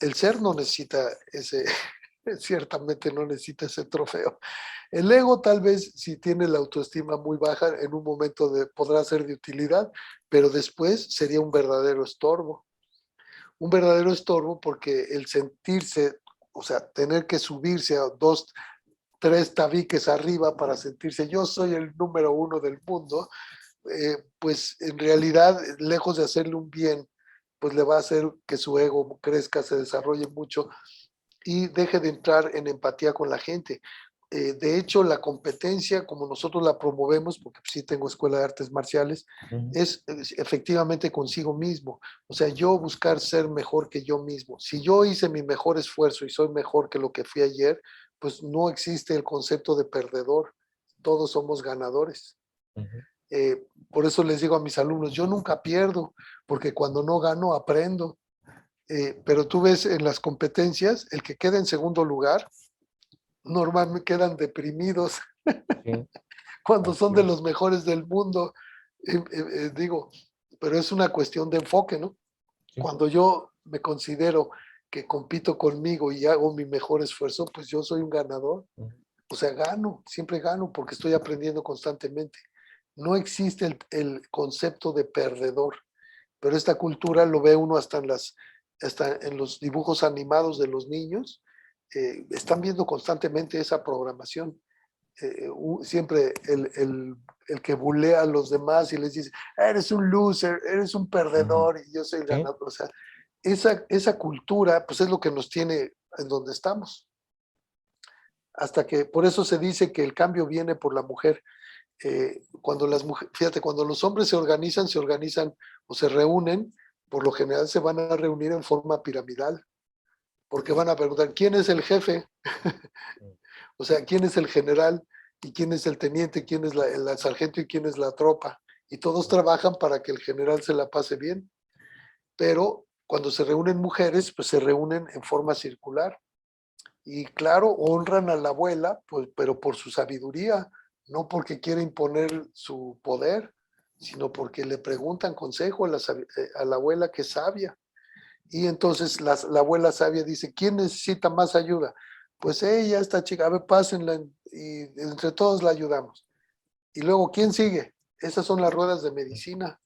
El ser no necesita ese, ciertamente no necesita ese trofeo. El ego tal vez si tiene la autoestima muy baja, en un momento podrá ser de utilidad, pero después sería un verdadero estorbo. Un verdadero estorbo porque el sentirse, o sea, tener que subirse a dos, tres tabiques arriba para sentirse yo soy el número uno del mundo, pues en realidad, lejos de hacerle un bien, pues le va a hacer que su ego crezca, se desarrolle mucho y deje de entrar en empatía con la gente. De hecho, la competencia, como nosotros la promovemos, porque sí tengo escuela de artes marciales, Ujú. es efectivamente consigo mismo. O sea, yo buscar ser mejor que yo mismo. Si yo hice mi mejor esfuerzo y soy mejor que lo que fui ayer, pues no existe el concepto de perdedor. Todos somos ganadores. Ujú. Por eso les digo a mis alumnos, yo nunca pierdo, porque cuando no gano, aprendo. Pero tú ves en las competencias, el que queda en segundo lugar, normalmente quedan deprimidos Sí, cuando son así de es. los mejores del mundo. Digo, pero es una cuestión de enfoque, ¿no? Sí. Cuando yo me considero que compito conmigo y hago mi mejor esfuerzo, pues yo soy un ganador. Ujú. O sea, gano, siempre gano porque estoy aprendiendo constantemente. No existe el concepto de perdedor, pero esta cultura lo ve uno hasta en los dibujos animados de los niños, están viendo constantemente esa programación. Siempre el que bulea a los demás y les dice, eres un loser, eres un perdedor y yo soy el ¿Sí? ganador. O sea, esa cultura pues es lo que nos tiene en donde estamos. Hasta que, por eso se dice que el cambio viene por la mujer. Cuando las mujeres, fíjate, cuando los hombres se organizan o se reúnen, por lo general se van a reunir en forma piramidal, porque van a preguntar, ¿quién es el jefe? O sea, ¿quién es el general? ¿Y quién es el teniente? ¿Quién es el sargento? ¿Y quién es la tropa? Y todos trabajan para que el general se la pase bien. Pero cuando se reúnen mujeres, pues se reúnen en forma circular. Y claro, honran a la abuela, pues, pero por su sabiduría, no porque quiera imponer su poder, sino porque le preguntan consejo a la abuela que es sabia. Y entonces la abuela sabia dice, ¿quién necesita más ayuda? Pues ella, esta chica, a ver, pásenla y entre todos la ayudamos. Y luego, ¿quién sigue? Esas son las ruedas de medicina.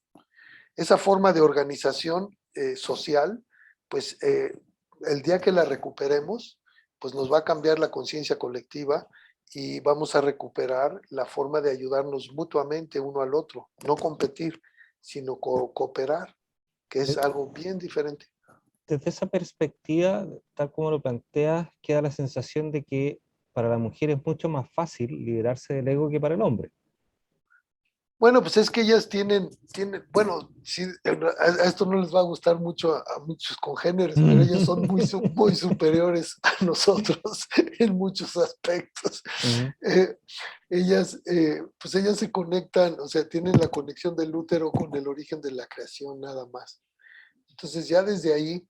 Esa forma de organización social, pues el día que la recuperemos, pues nos va a cambiar la conciencia colectiva y vamos a recuperar la forma de ayudarnos mutuamente uno al otro, no competir, sino cooperar, que es algo bien diferente. Desde esa perspectiva, tal como lo planteas, queda la sensación de que para la mujer es mucho más fácil liberarse del ego que para el hombre. Bueno, pues es que ellas tienen, bueno, sí, a esto no les va a gustar mucho a muchos congéneres, pero ellas son muy superiores a nosotros en muchos aspectos. Ujú. Eh, pues ellas se conectan, o sea, tienen la conexión del útero con el origen de la creación nada más. Entonces ya desde ahí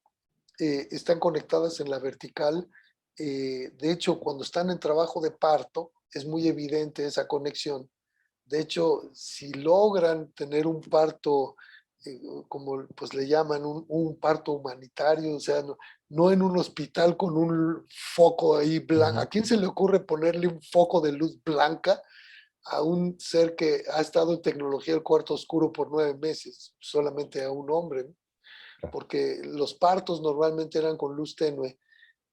están conectadas en la vertical. De hecho, cuando están en trabajo de parto, es muy evidente esa conexión. De hecho, si logran tener un parto, como pues le llaman, un parto humanitario, o sea, no en un hospital con un foco ahí blanco. ¿A Ujú. quién se le ocurre ponerle un foco de luz blanca a un ser que ha estado en tecnología del cuarto oscuro por 9 meses? Solamente a un hombre, ¿no? Claro. Porque los partos normalmente eran con luz tenue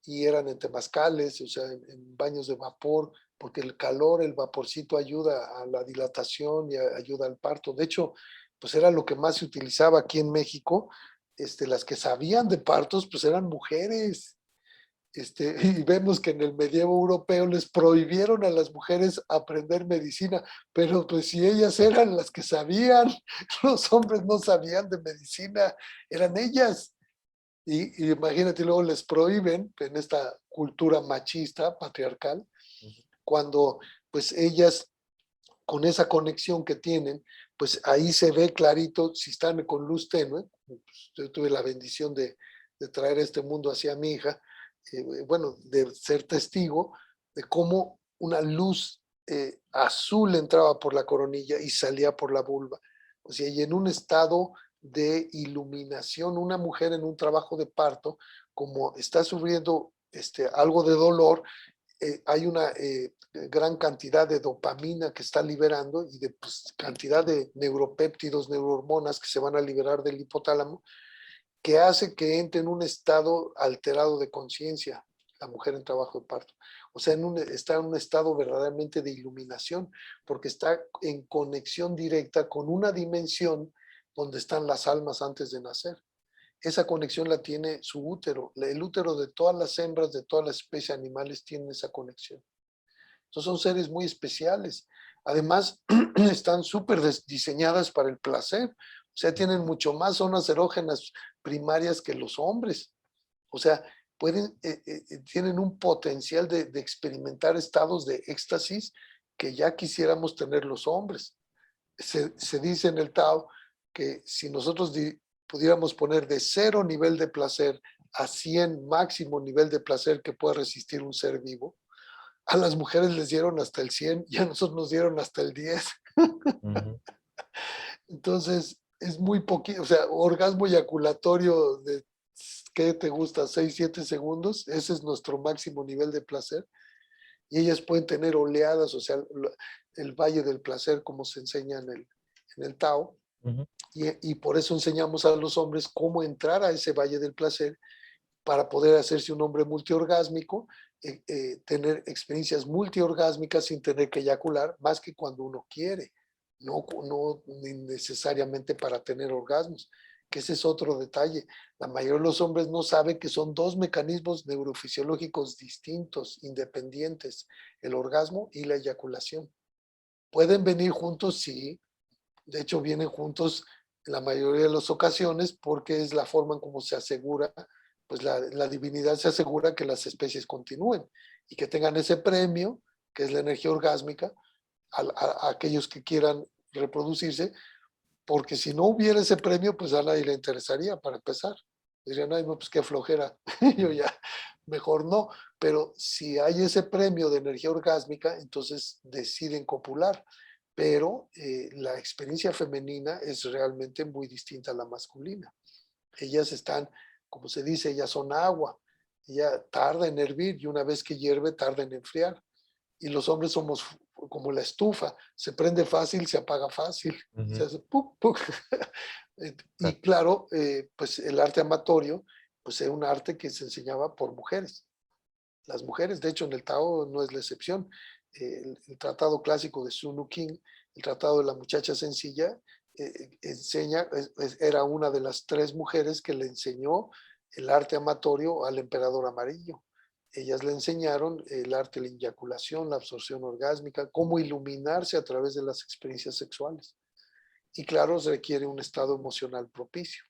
y eran en temazcales, o sea, en baños de vapor, porque el calor, el vaporcito ayuda a la dilatación y ayuda al parto. De hecho, pues era lo que más se utilizaba aquí en México. Las que sabían de partos, pues eran mujeres. Y vemos que en el medievo europeo les prohibieron a las mujeres aprender medicina, pero pues si ellas eran las que sabían, los hombres no sabían de medicina, eran ellas. Y imagínate, luego les prohíben en esta cultura machista, patriarcal, Ujú. cuando pues ellas con esa conexión que tienen, pues ahí se ve clarito si están con luz tenue. Pues, yo tuve la bendición de traer este mundo hacia mi hija, bueno, de ser testigo de cómo una luz azul entraba por la coronilla y salía por la vulva. O sea, y en un estado de iluminación, una mujer en un trabajo de parto, como está sufriendo algo de dolor, hay una gran cantidad de dopamina que está liberando y de pues, cantidad de neuropéptidos, neurohormonas que se van a liberar del hipotálamo, que hace que entre en un estado alterado de conciencia la mujer en trabajo de parto. O sea, está en un estado verdaderamente de iluminación, porque está en conexión directa con una dimensión donde están las almas antes de nacer. Esa conexión la tiene su útero. El útero de todas las hembras, de todas las especies animales, tiene esa conexión. Entonces son seres muy especiales. Además, están súper diseñadas para el placer. O sea, tienen mucho más zonas erógenas primarias que los hombres. O sea, tienen un potencial de experimentar estados de éxtasis que ya quisiéramos tener los hombres. Se dice en el Tao que si nosotros pudiéramos poner de 0 nivel de placer a 100 máximo nivel de placer que pueda resistir un ser vivo, a las mujeres les dieron hasta el 100 y a nosotros nos dieron hasta el 10. Ujú. Entonces, es muy poquito, o sea, orgasmo eyaculatorio de, ¿qué te gusta? 6, 7 segundos, ese es nuestro máximo nivel de placer. Y ellas pueden tener oleadas, o sea, el valle del placer, como se enseña en el Tao. Ujú. Y por eso enseñamos a los hombres cómo entrar a ese valle del placer para poder hacerse un hombre multiorgásmico tener experiencias multiorgásmicas sin tener que eyacular, más que cuando uno quiere, no necesariamente para tener orgasmos, que ese es otro detalle. La mayoría de los hombres no saben que son dos mecanismos neurofisiológicos distintos, independientes, el orgasmo y la eyaculación. ¿Pueden venir juntos? Sí, de hecho vienen juntos en la mayoría de las ocasiones porque es la forma en cómo se asegura, pues la divinidad se asegura que las especies continúen y que tengan ese premio, que es la energía orgásmica, a aquellos que quieran reproducirse, porque si no hubiera ese premio, pues a nadie le interesaría para empezar. Dirían, ay, no, pues qué flojera, yo ya, mejor no. Pero si hay ese premio de energía orgásmica, entonces deciden copular. Pero la experiencia femenina es realmente muy distinta a la masculina. Ellas están, como se dice, ellas son agua. Ella tarda en hervir y una vez que hierve, tarda en enfriar. Y los hombres somos como la estufa, se prende fácil, se apaga fácil, se hace ¡puc, puc! Y Claro. claro, pues el arte amatorio, pues es un arte que se enseñaba por mujeres. Las mujeres, de hecho, en el Tao no es la excepción. El tratado clásico de Sun King, el tratado de la muchacha sencilla, enseña, era una de las 3 mujeres que le enseñó el arte amatorio al emperador amarillo. Ellas le enseñaron el arte de la eyaculación, la absorción orgásmica, cómo iluminarse a través de las experiencias sexuales. Y claro, se requiere un estado emocional propicio.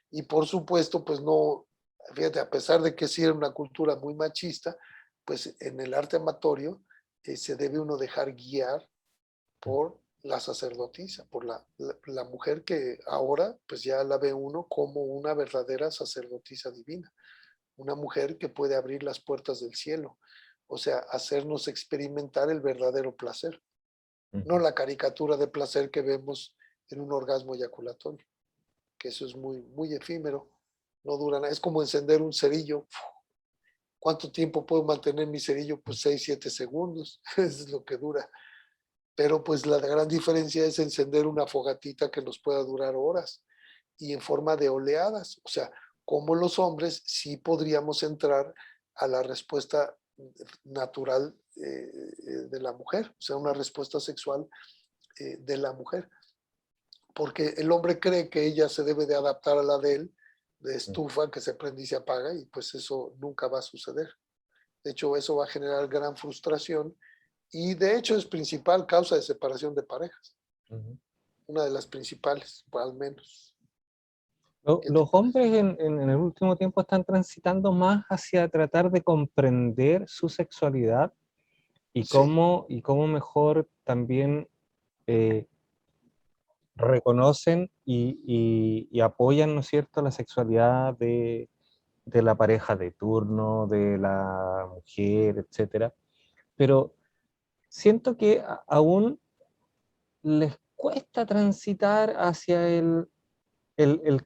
Y por supuesto, pues no, fíjate, a pesar de que sí era una cultura muy machista, pues en el arte amatorio se debe uno dejar guiar por la sacerdotisa, por la mujer que ahora pues ya la ve uno como una verdadera sacerdotisa divina, una mujer que puede abrir las puertas del cielo, o sea, hacernos experimentar el verdadero placer, no la caricatura de placer que vemos en un orgasmo eyaculatorio, que eso es muy, muy efímero, no dura nada, es como encender un cerillo. ¿Cuánto tiempo puedo mantener mi cerillo? Pues 6, 7 segundos, es lo que dura. Pero pues la gran diferencia es encender una fogatita que nos pueda durar horas y en forma de oleadas. O sea, como los hombres sí podríamos entrar a la respuesta natural de la mujer, o sea, una respuesta sexual de la mujer. Porque el hombre cree que ella se debe de adaptar a la de él, de estufa que se prende y se apaga, y pues eso nunca va a suceder. De hecho, eso va a generar gran frustración y de hecho es principal causa de separación de parejas, una de las principales, al menos. ¿Qué te Los parece? hombres en el último tiempo están transitando más hacia tratar de comprender su sexualidad Sí, y cómo mejor también eh, reconocen y apoyan, ¿no es cierto?, la sexualidad de la pareja de turno, de la mujer, etcétera. Pero siento que aún les cuesta transitar hacia el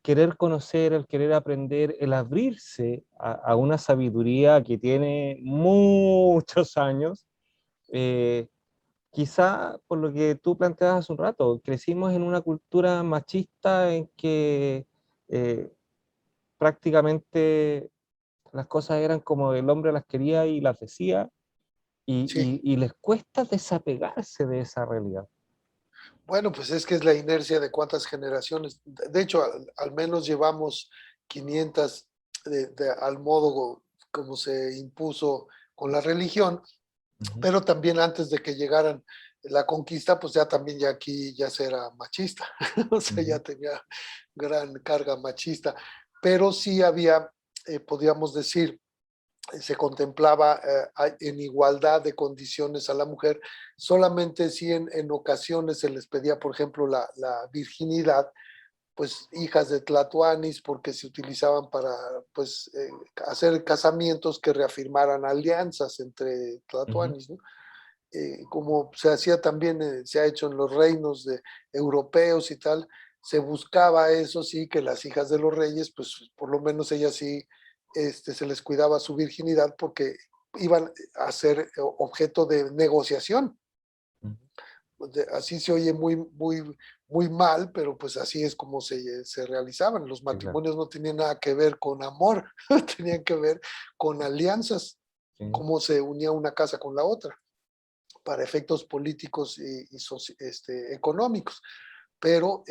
querer conocer, el querer aprender, el abrirse a una sabiduría que tiene muchos años. eh, Quizá por lo que tú planteabas hace un rato, crecimos en una cultura machista en que eh, prácticamente las cosas eran como el hombre las quería y las decía, sí. y les cuesta desapegarse de esa realidad. Bueno, pues es que es la inercia de cuántas generaciones. De hecho, al menos llevamos 500 al modo como se impuso con la religión, Ujú, pero también antes de que llegaran la conquista, pues ya también ya aquí ya se era machista, o sea, ya ujú, tenía gran carga machista, pero sí había, podríamos decir, se contemplaba en igualdad de condiciones a la mujer, solamente si en ocasiones se les pedía, por ejemplo, la virginidad, pues hijas de tlatoanis, porque se utilizaban para pues, hacer casamientos que reafirmaran alianzas entre ujú, tlatoanis, ¿no? Como se hacía también, se ha hecho en los reinos europeos y tal, se buscaba eso sí, que las hijas de los reyes, pues por lo menos ellas sí, se les cuidaba su virginidad porque iban a ser objeto de negociación. ujú. Así se oye muy, muy, muy mal, pero pues así es como se realizaban. Los Sí, claro. matrimonios no tenían nada que ver con amor, tenían que ver con alianzas, Sí, cómo se unía una casa con la otra, para efectos políticos económicos. Pero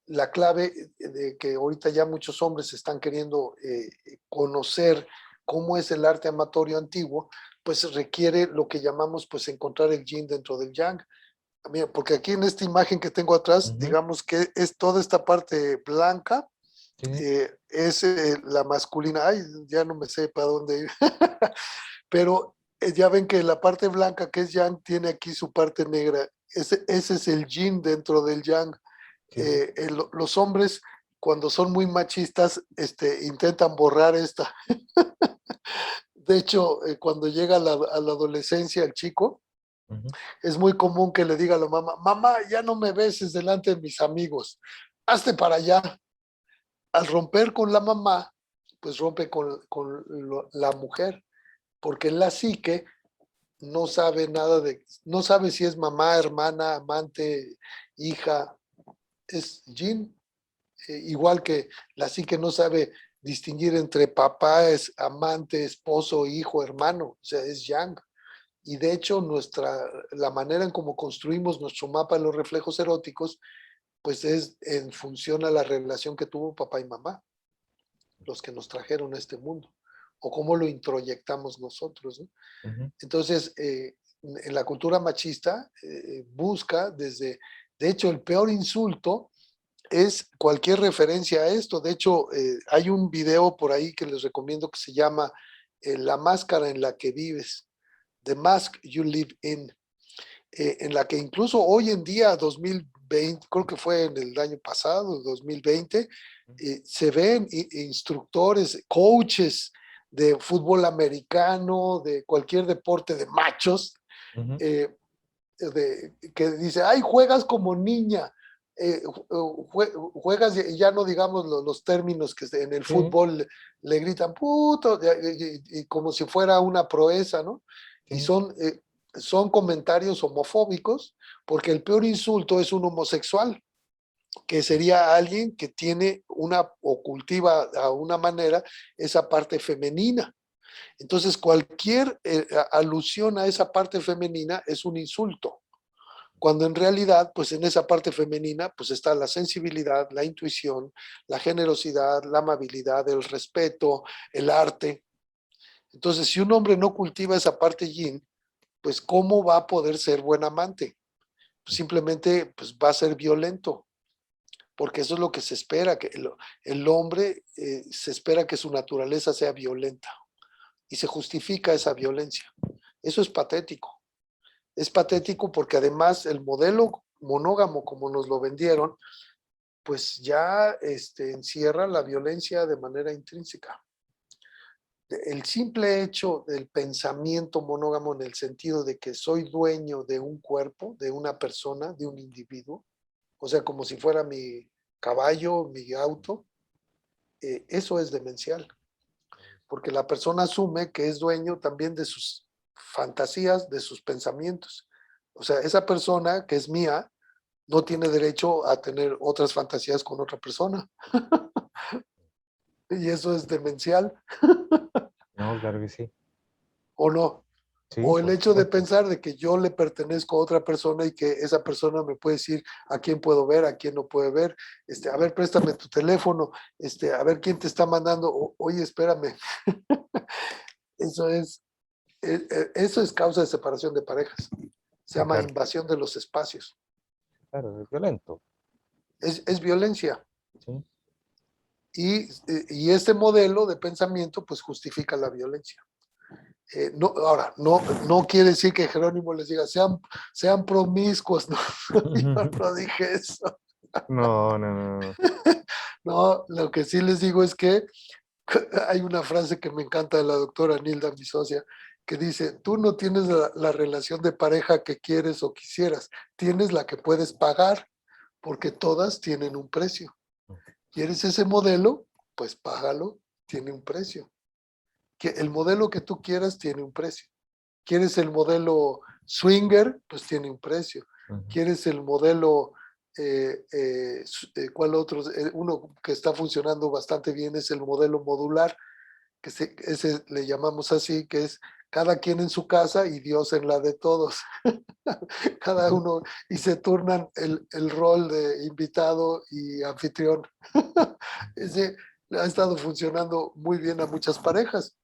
la clave de que ahorita ya muchos hombres están queriendo conocer cómo es el arte amatorio antiguo, pues requiere lo que llamamos pues encontrar el yin dentro del yang. Mira, porque aquí en esta imagen que tengo atrás, ujú, digamos que es toda esta parte blanca, sí, es la masculina. Ay, ya no me sé para dónde ir. Pero ya ven que la parte blanca, que es yang, tiene aquí su parte negra. Ese es el yin dentro del yang. sí, sí. Los hombres, cuando son muy machistas, intentan borrar esta. De hecho, cuando llega a la adolescencia el chico, Ujú, es muy común que le diga a la mamá, mamá, ya no me beses delante de mis amigos, hazte para allá. Al romper con la mamá, pues rompe con la mujer, porque en la psique no sabe nada no sabe si es mamá, hermana, amante, hija, es yin, igual que la psique no sabe distinguir entre papá, es amante, esposo, hijo, hermano, o sea, es yang. Y de hecho, la manera en cómo construimos nuestro mapa de los reflejos eróticos, pues es en función a la relación que tuvo papá y mamá, los que nos trajeron a este mundo, o cómo lo introyectamos nosotros, ¿no? ujú, Entonces, en la cultura machista busca desde, de hecho, el peor insulto es cualquier referencia a esto. De hecho, hay un video por ahí que les recomiendo que se llama La máscara en la que vives, The Mask You Live In, en la que incluso hoy en día, 2020, creo que fue en el año pasado, 2020, se ven instructores, coaches de fútbol americano, de cualquier deporte de machos, ujú, eh, que dice, ay, juegas como niña, juegas, y ya no digamos los términos que en el sí, fútbol le gritan puto, y como si fuera una proeza, ¿no? Y sí, son comentarios homofóbicos, porque el peor insulto es un homosexual, que sería alguien que tiene o cultiva a una manera esa parte femenina. Entonces, cualquier alusión a esa parte femenina es un insulto, cuando en realidad, pues en esa parte femenina, pues está la sensibilidad, la intuición, la generosidad, la amabilidad, el respeto, el arte. Entonces, si un hombre no cultiva esa parte yin, pues ¿cómo va a poder ser buen amante? Simplemente, pues va a ser violento, porque eso es lo que se espera, que el hombre se espera que su naturaleza sea violenta y se justifica esa violencia. Eso es patético. Es patético porque además el modelo monógamo como nos lo vendieron, pues ya encierra la violencia de manera intrínseca. El simple hecho del pensamiento monógamo en el sentido de que soy dueño de un cuerpo, de una persona, de un individuo, o sea, como si fuera mi caballo, mi auto, eso es demencial, porque la persona asume que es dueño también de sus fantasías, de sus pensamientos. O sea, esa persona que es mía no tiene derecho a tener otras fantasías con otra persona. Y eso es demencial, no, claro que sí, ¿o no? sí, O el por hecho de supuesto. pensar de que yo le pertenezco a otra persona y que esa persona me puede decir a quién puedo ver, a quién no puede ver, a ver, préstame tu teléfono, a ver quién te está mandando, oye, espérame. Eso eso es causa de separación de parejas. Se Sí, llama claro, invasión de los espacios. claro, es violento, Es violencia. sí, Y este modelo de pensamiento pues justifica la violencia. No, ahora, no quiere decir que Jerónimo les diga, sean promiscuos, no, yo no dije eso. no, no, no, No, lo que sí les digo es que hay una frase que me encanta de la doctora Nilda, mi socia, que dice, tú no tienes la relación de pareja que quieres o quisieras, tienes la que puedes pagar, porque todas tienen un precio. no. ¿Quieres ese modelo? Pues págalo, tiene un precio. Que el modelo que tú quieras tiene un precio. ¿Quieres el modelo swinger? Pues tiene un precio. Ujú, ¿Quieres el modelo ¿Cuál otro? Uno que está funcionando bastante bien es el modelo modular, ese le llamamos así, que es cada quien en su casa y Dios en la de todos. Cada Ujú, uno, y se turnan el rol de invitado y anfitrión. Ese ha estado funcionando muy bien a muchas parejas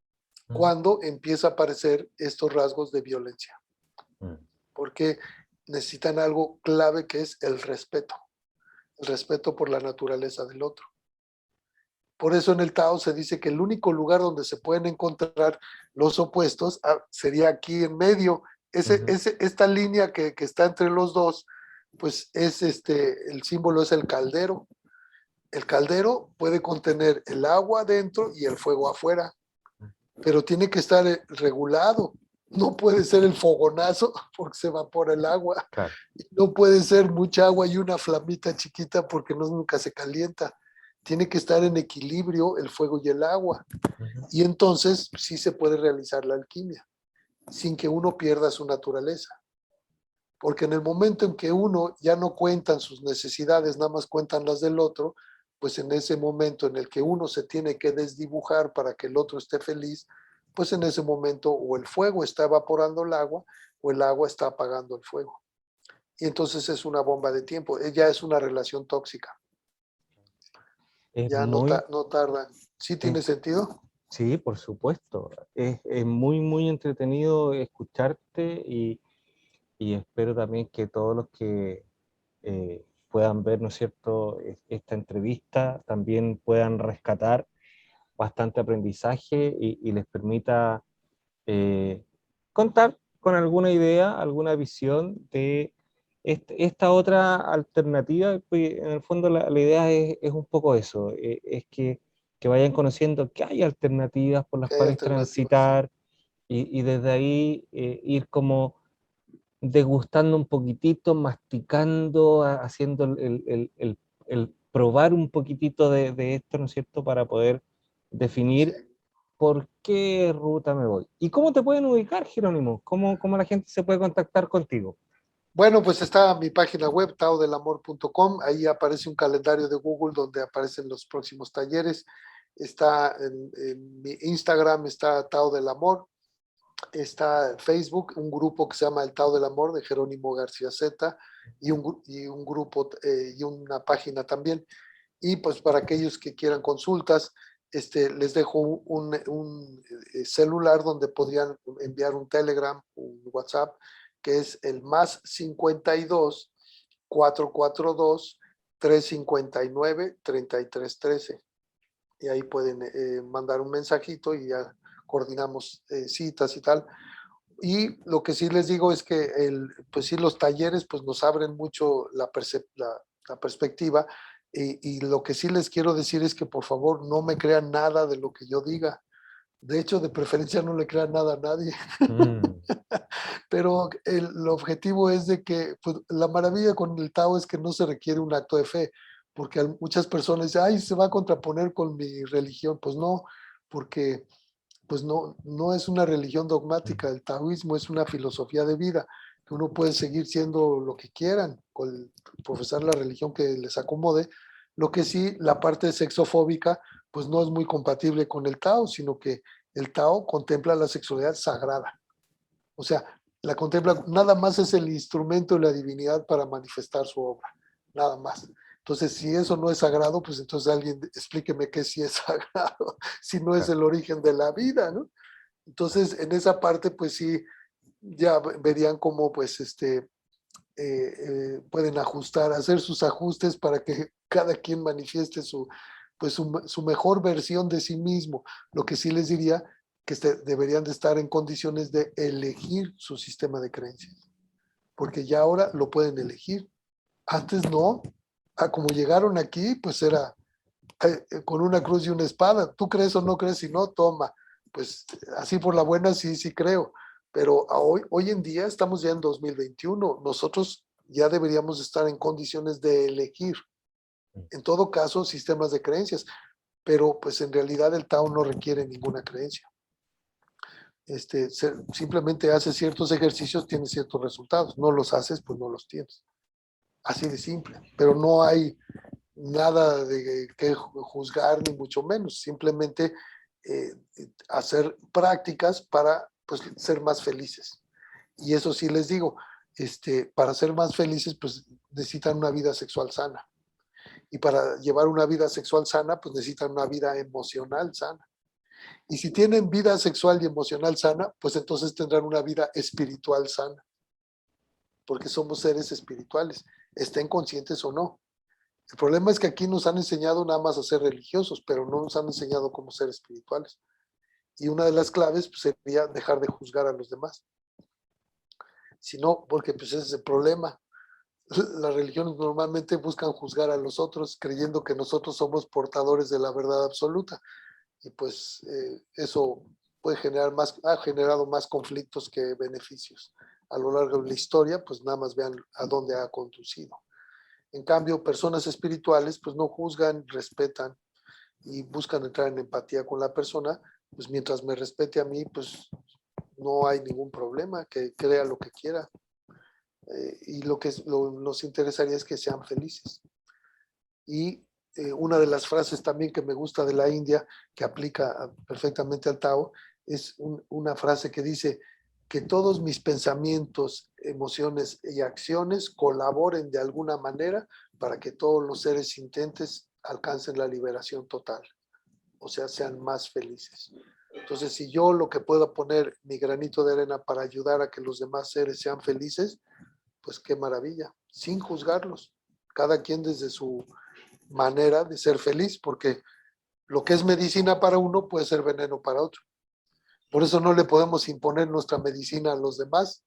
ujú, cuando empieza a aparecer estos rasgos de violencia, ujú, porque necesitan algo clave que es el respeto por la naturaleza del otro. Por eso en el Tao se dice que el único lugar donde se pueden encontrar los opuestos sería aquí en medio. ujú, Esta línea que está entre los dos, pues es el símbolo es el caldero. El caldero puede contener el agua adentro y el fuego afuera, pero tiene que estar regulado. No puede ser el fogonazo porque se evapora el agua. claro. No puede ser mucha agua y una flamita chiquita porque no nunca se calienta. Tiene que estar en equilibrio el fuego y el agua. Ujú, Y entonces sí se puede realizar la alquimia sin que uno pierda su naturaleza. Porque en el momento en que uno ya no cuentan sus necesidades, nada más cuentan las del otro, pues en ese momento en el que uno se tiene que desdibujar para que el otro esté feliz, pues en ese momento o el fuego está evaporando el agua o el agua está apagando el fuego. Y entonces es una bomba de tiempo, ya es una relación tóxica, Es ya muy, no tarda. ¿Sí es- tiene sentido? sí, por supuesto. Es muy, muy entretenido escucharte y espero también que todos los que puedan ver, ¿no es cierto?, esta entrevista también puedan rescatar bastante aprendizaje y les permita contar con alguna idea, alguna visión de esta otra alternativa. Pues, en el fondo la idea es un poco eso, es que vayan conociendo que hay alternativas por las Que hay cuales alternativas. transitar y desde ahí ir como degustando un poquitito, masticando, haciendo el probar un poquitito de esto, ¿no es cierto?, para poder Sí. definir por qué ruta me voy. ¿Y cómo te pueden ubicar, Jerónimo? ¿Cómo la gente se puede contactar contigo? Bueno, pues está mi página web, taodelamor.com. Ahí aparece un calendario de Google donde aparecen los próximos talleres. Está en mi Instagram, está Tao del Amor. Está Facebook, un grupo que se llama El Tao del Amor de Jerónimo García Zeta y un grupo y una página también. Y pues para aquellos que quieran consultas, les dejo un celular donde podrían enviar un Telegram, un WhatsApp, que es el más 52 442 359 3313. Y ahí pueden mandar un mensajito y ya coordinamos citas y tal. Y lo que sí les digo es que pues sí, los talleres pues nos abren mucho la perspectiva y lo que sí les quiero decir es que por favor no me crean nada de lo que yo diga. De hecho, de preferencia no le crean nada a nadie, Mm, pero el objetivo es de que pues, la maravilla con el Tao es que no se requiere un acto de fe, porque muchas personas dicen, ay, se va a contraponer con mi religión. Pues no, porque pues no es una religión dogmática, el taoísmo es una filosofía de vida, que uno puede seguir siendo lo que quieran, profesar la religión que les acomode. Lo que sí, la parte sexofóbica, pues no es muy compatible con el Tao, sino que el Tao contempla la sexualidad sagrada. O sea, la contempla, nada más es el instrumento de la divinidad para manifestar su obra, nada más. Entonces, si eso no es sagrado, pues entonces alguien explíqueme qué sí es sagrado, si no es claro, el origen de la vida, ¿no? Entonces, en esa parte, pues sí, ya verían cómo, pues, pueden ajustar, hacer sus ajustes para que cada quien manifieste pues, su mejor versión de sí mismo. Lo que sí les diría que deberían de estar en condiciones de elegir su sistema de creencias, porque ya ahora lo pueden elegir. Antes no. Como llegaron aquí, pues era con una cruz y una espada. ¿Tú crees o no crees? Si no, toma. Pues así por la buena, sí, sí creo. Pero hoy en día estamos ya en 2021. Nosotros ya deberíamos estar en condiciones de elegir. En todo caso, sistemas de creencias. Pero pues en realidad el Tao no requiere ninguna creencia. Simplemente haces ciertos ejercicios, tienes ciertos resultados. No los haces, pues no los tienes. así de simple, pero no hay nada de que juzgar ni mucho menos, simplemente eh, hacer prácticas para pues, ser más felices. Y eso sí les digo, para ser más felices pues necesitan una vida sexual sana. Y para llevar una vida sexual sana pues necesitan una vida emocional sana. Y si tienen vida sexual y emocional sana, pues entonces tendrán una vida espiritual sana, porque somos seres espirituales, estén conscientes o no. El problema es que aquí nos han enseñado nada más a ser religiosos, pero no nos han enseñado cómo ser espirituales. Y una de las claves pues, sería dejar de juzgar a los demás. Si no, porque pues ese es el problema. Las religiones normalmente buscan juzgar a los otros creyendo que nosotros somos portadores de la verdad absoluta. Y pues eso puede generar más, ha generado más conflictos que beneficios. A lo largo de la historia, pues nada más vean a dónde ha conducido. En cambio, personas espirituales pues no juzgan, respetan y buscan entrar en empatía con la persona, pues mientras me respete a mí, pues no hay ningún problema, que crea lo que quiera. Y lo que nos interesaría es que sean felices. Y una de las frases también que me gusta de la India, que aplica perfectamente al Tao, es una frase que dice que todos mis pensamientos, emociones y acciones colaboren de alguna manera para que todos los seres sintientes alcancen la liberación total, o sea, sean más felices. Entonces, si yo lo que puedo poner mi granito de arena para ayudar a que los demás seres sean felices, pues qué maravilla, sin juzgarlos, cada quien desde su manera de ser feliz, porque lo que es medicina para uno puede ser veneno para otro. Por eso no le podemos imponer nuestra medicina a los demás.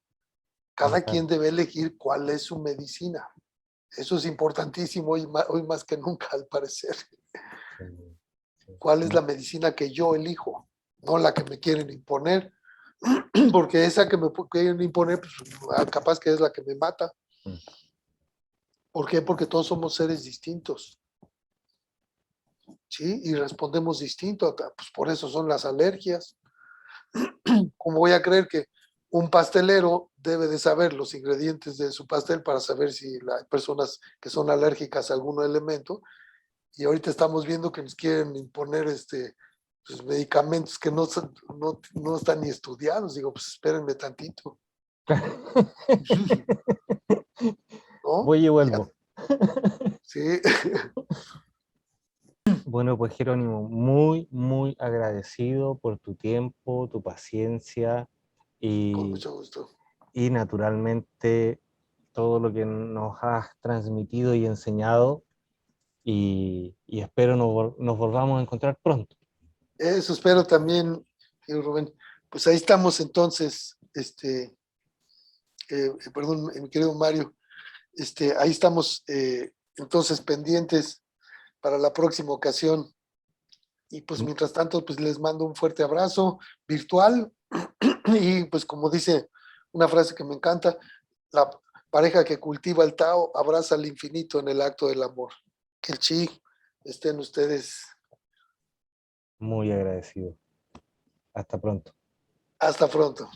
Cada quien debe elegir cuál es su medicina. Eso es importantísimo hoy más que nunca, al parecer. ¿Cuál es la medicina que yo elijo? No la que me quieren imponer, porque esa que me quieren imponer, pues capaz que es la que me mata. ¿Por qué? Porque todos somos seres distintos. ¿Sí? Y respondemos distinto, pues por eso son las alergias. ¿Cómo voy a creer que un pastelero debe de saber los ingredientes de su pastel para saber si hay personas que son alérgicas a algún elemento? Y ahorita estamos viendo que nos quieren imponer pues, medicamentos que no están ni estudiados. Digo, pues espérenme tantito. ¿No? Voy y vuelvo. Sí. Bueno, pues Jerónimo, muy, muy agradecido por tu tiempo, tu paciencia Con y, mucho gusto. y naturalmente todo lo que nos has transmitido y enseñado y espero nos volvamos a encontrar pronto. Eso espero también, tío Rubén. Pues ahí estamos entonces, perdón, mi querido Mario, ahí estamos entonces pendientes para la próxima ocasión. Y pues mientras tanto, pues les mando un fuerte abrazo virtual y pues como dice una frase que me encanta, la pareja que cultiva el Tao abraza al infinito en el acto del amor. Que el chi estén ustedes. Muy agradecido. Hasta pronto. Hasta pronto.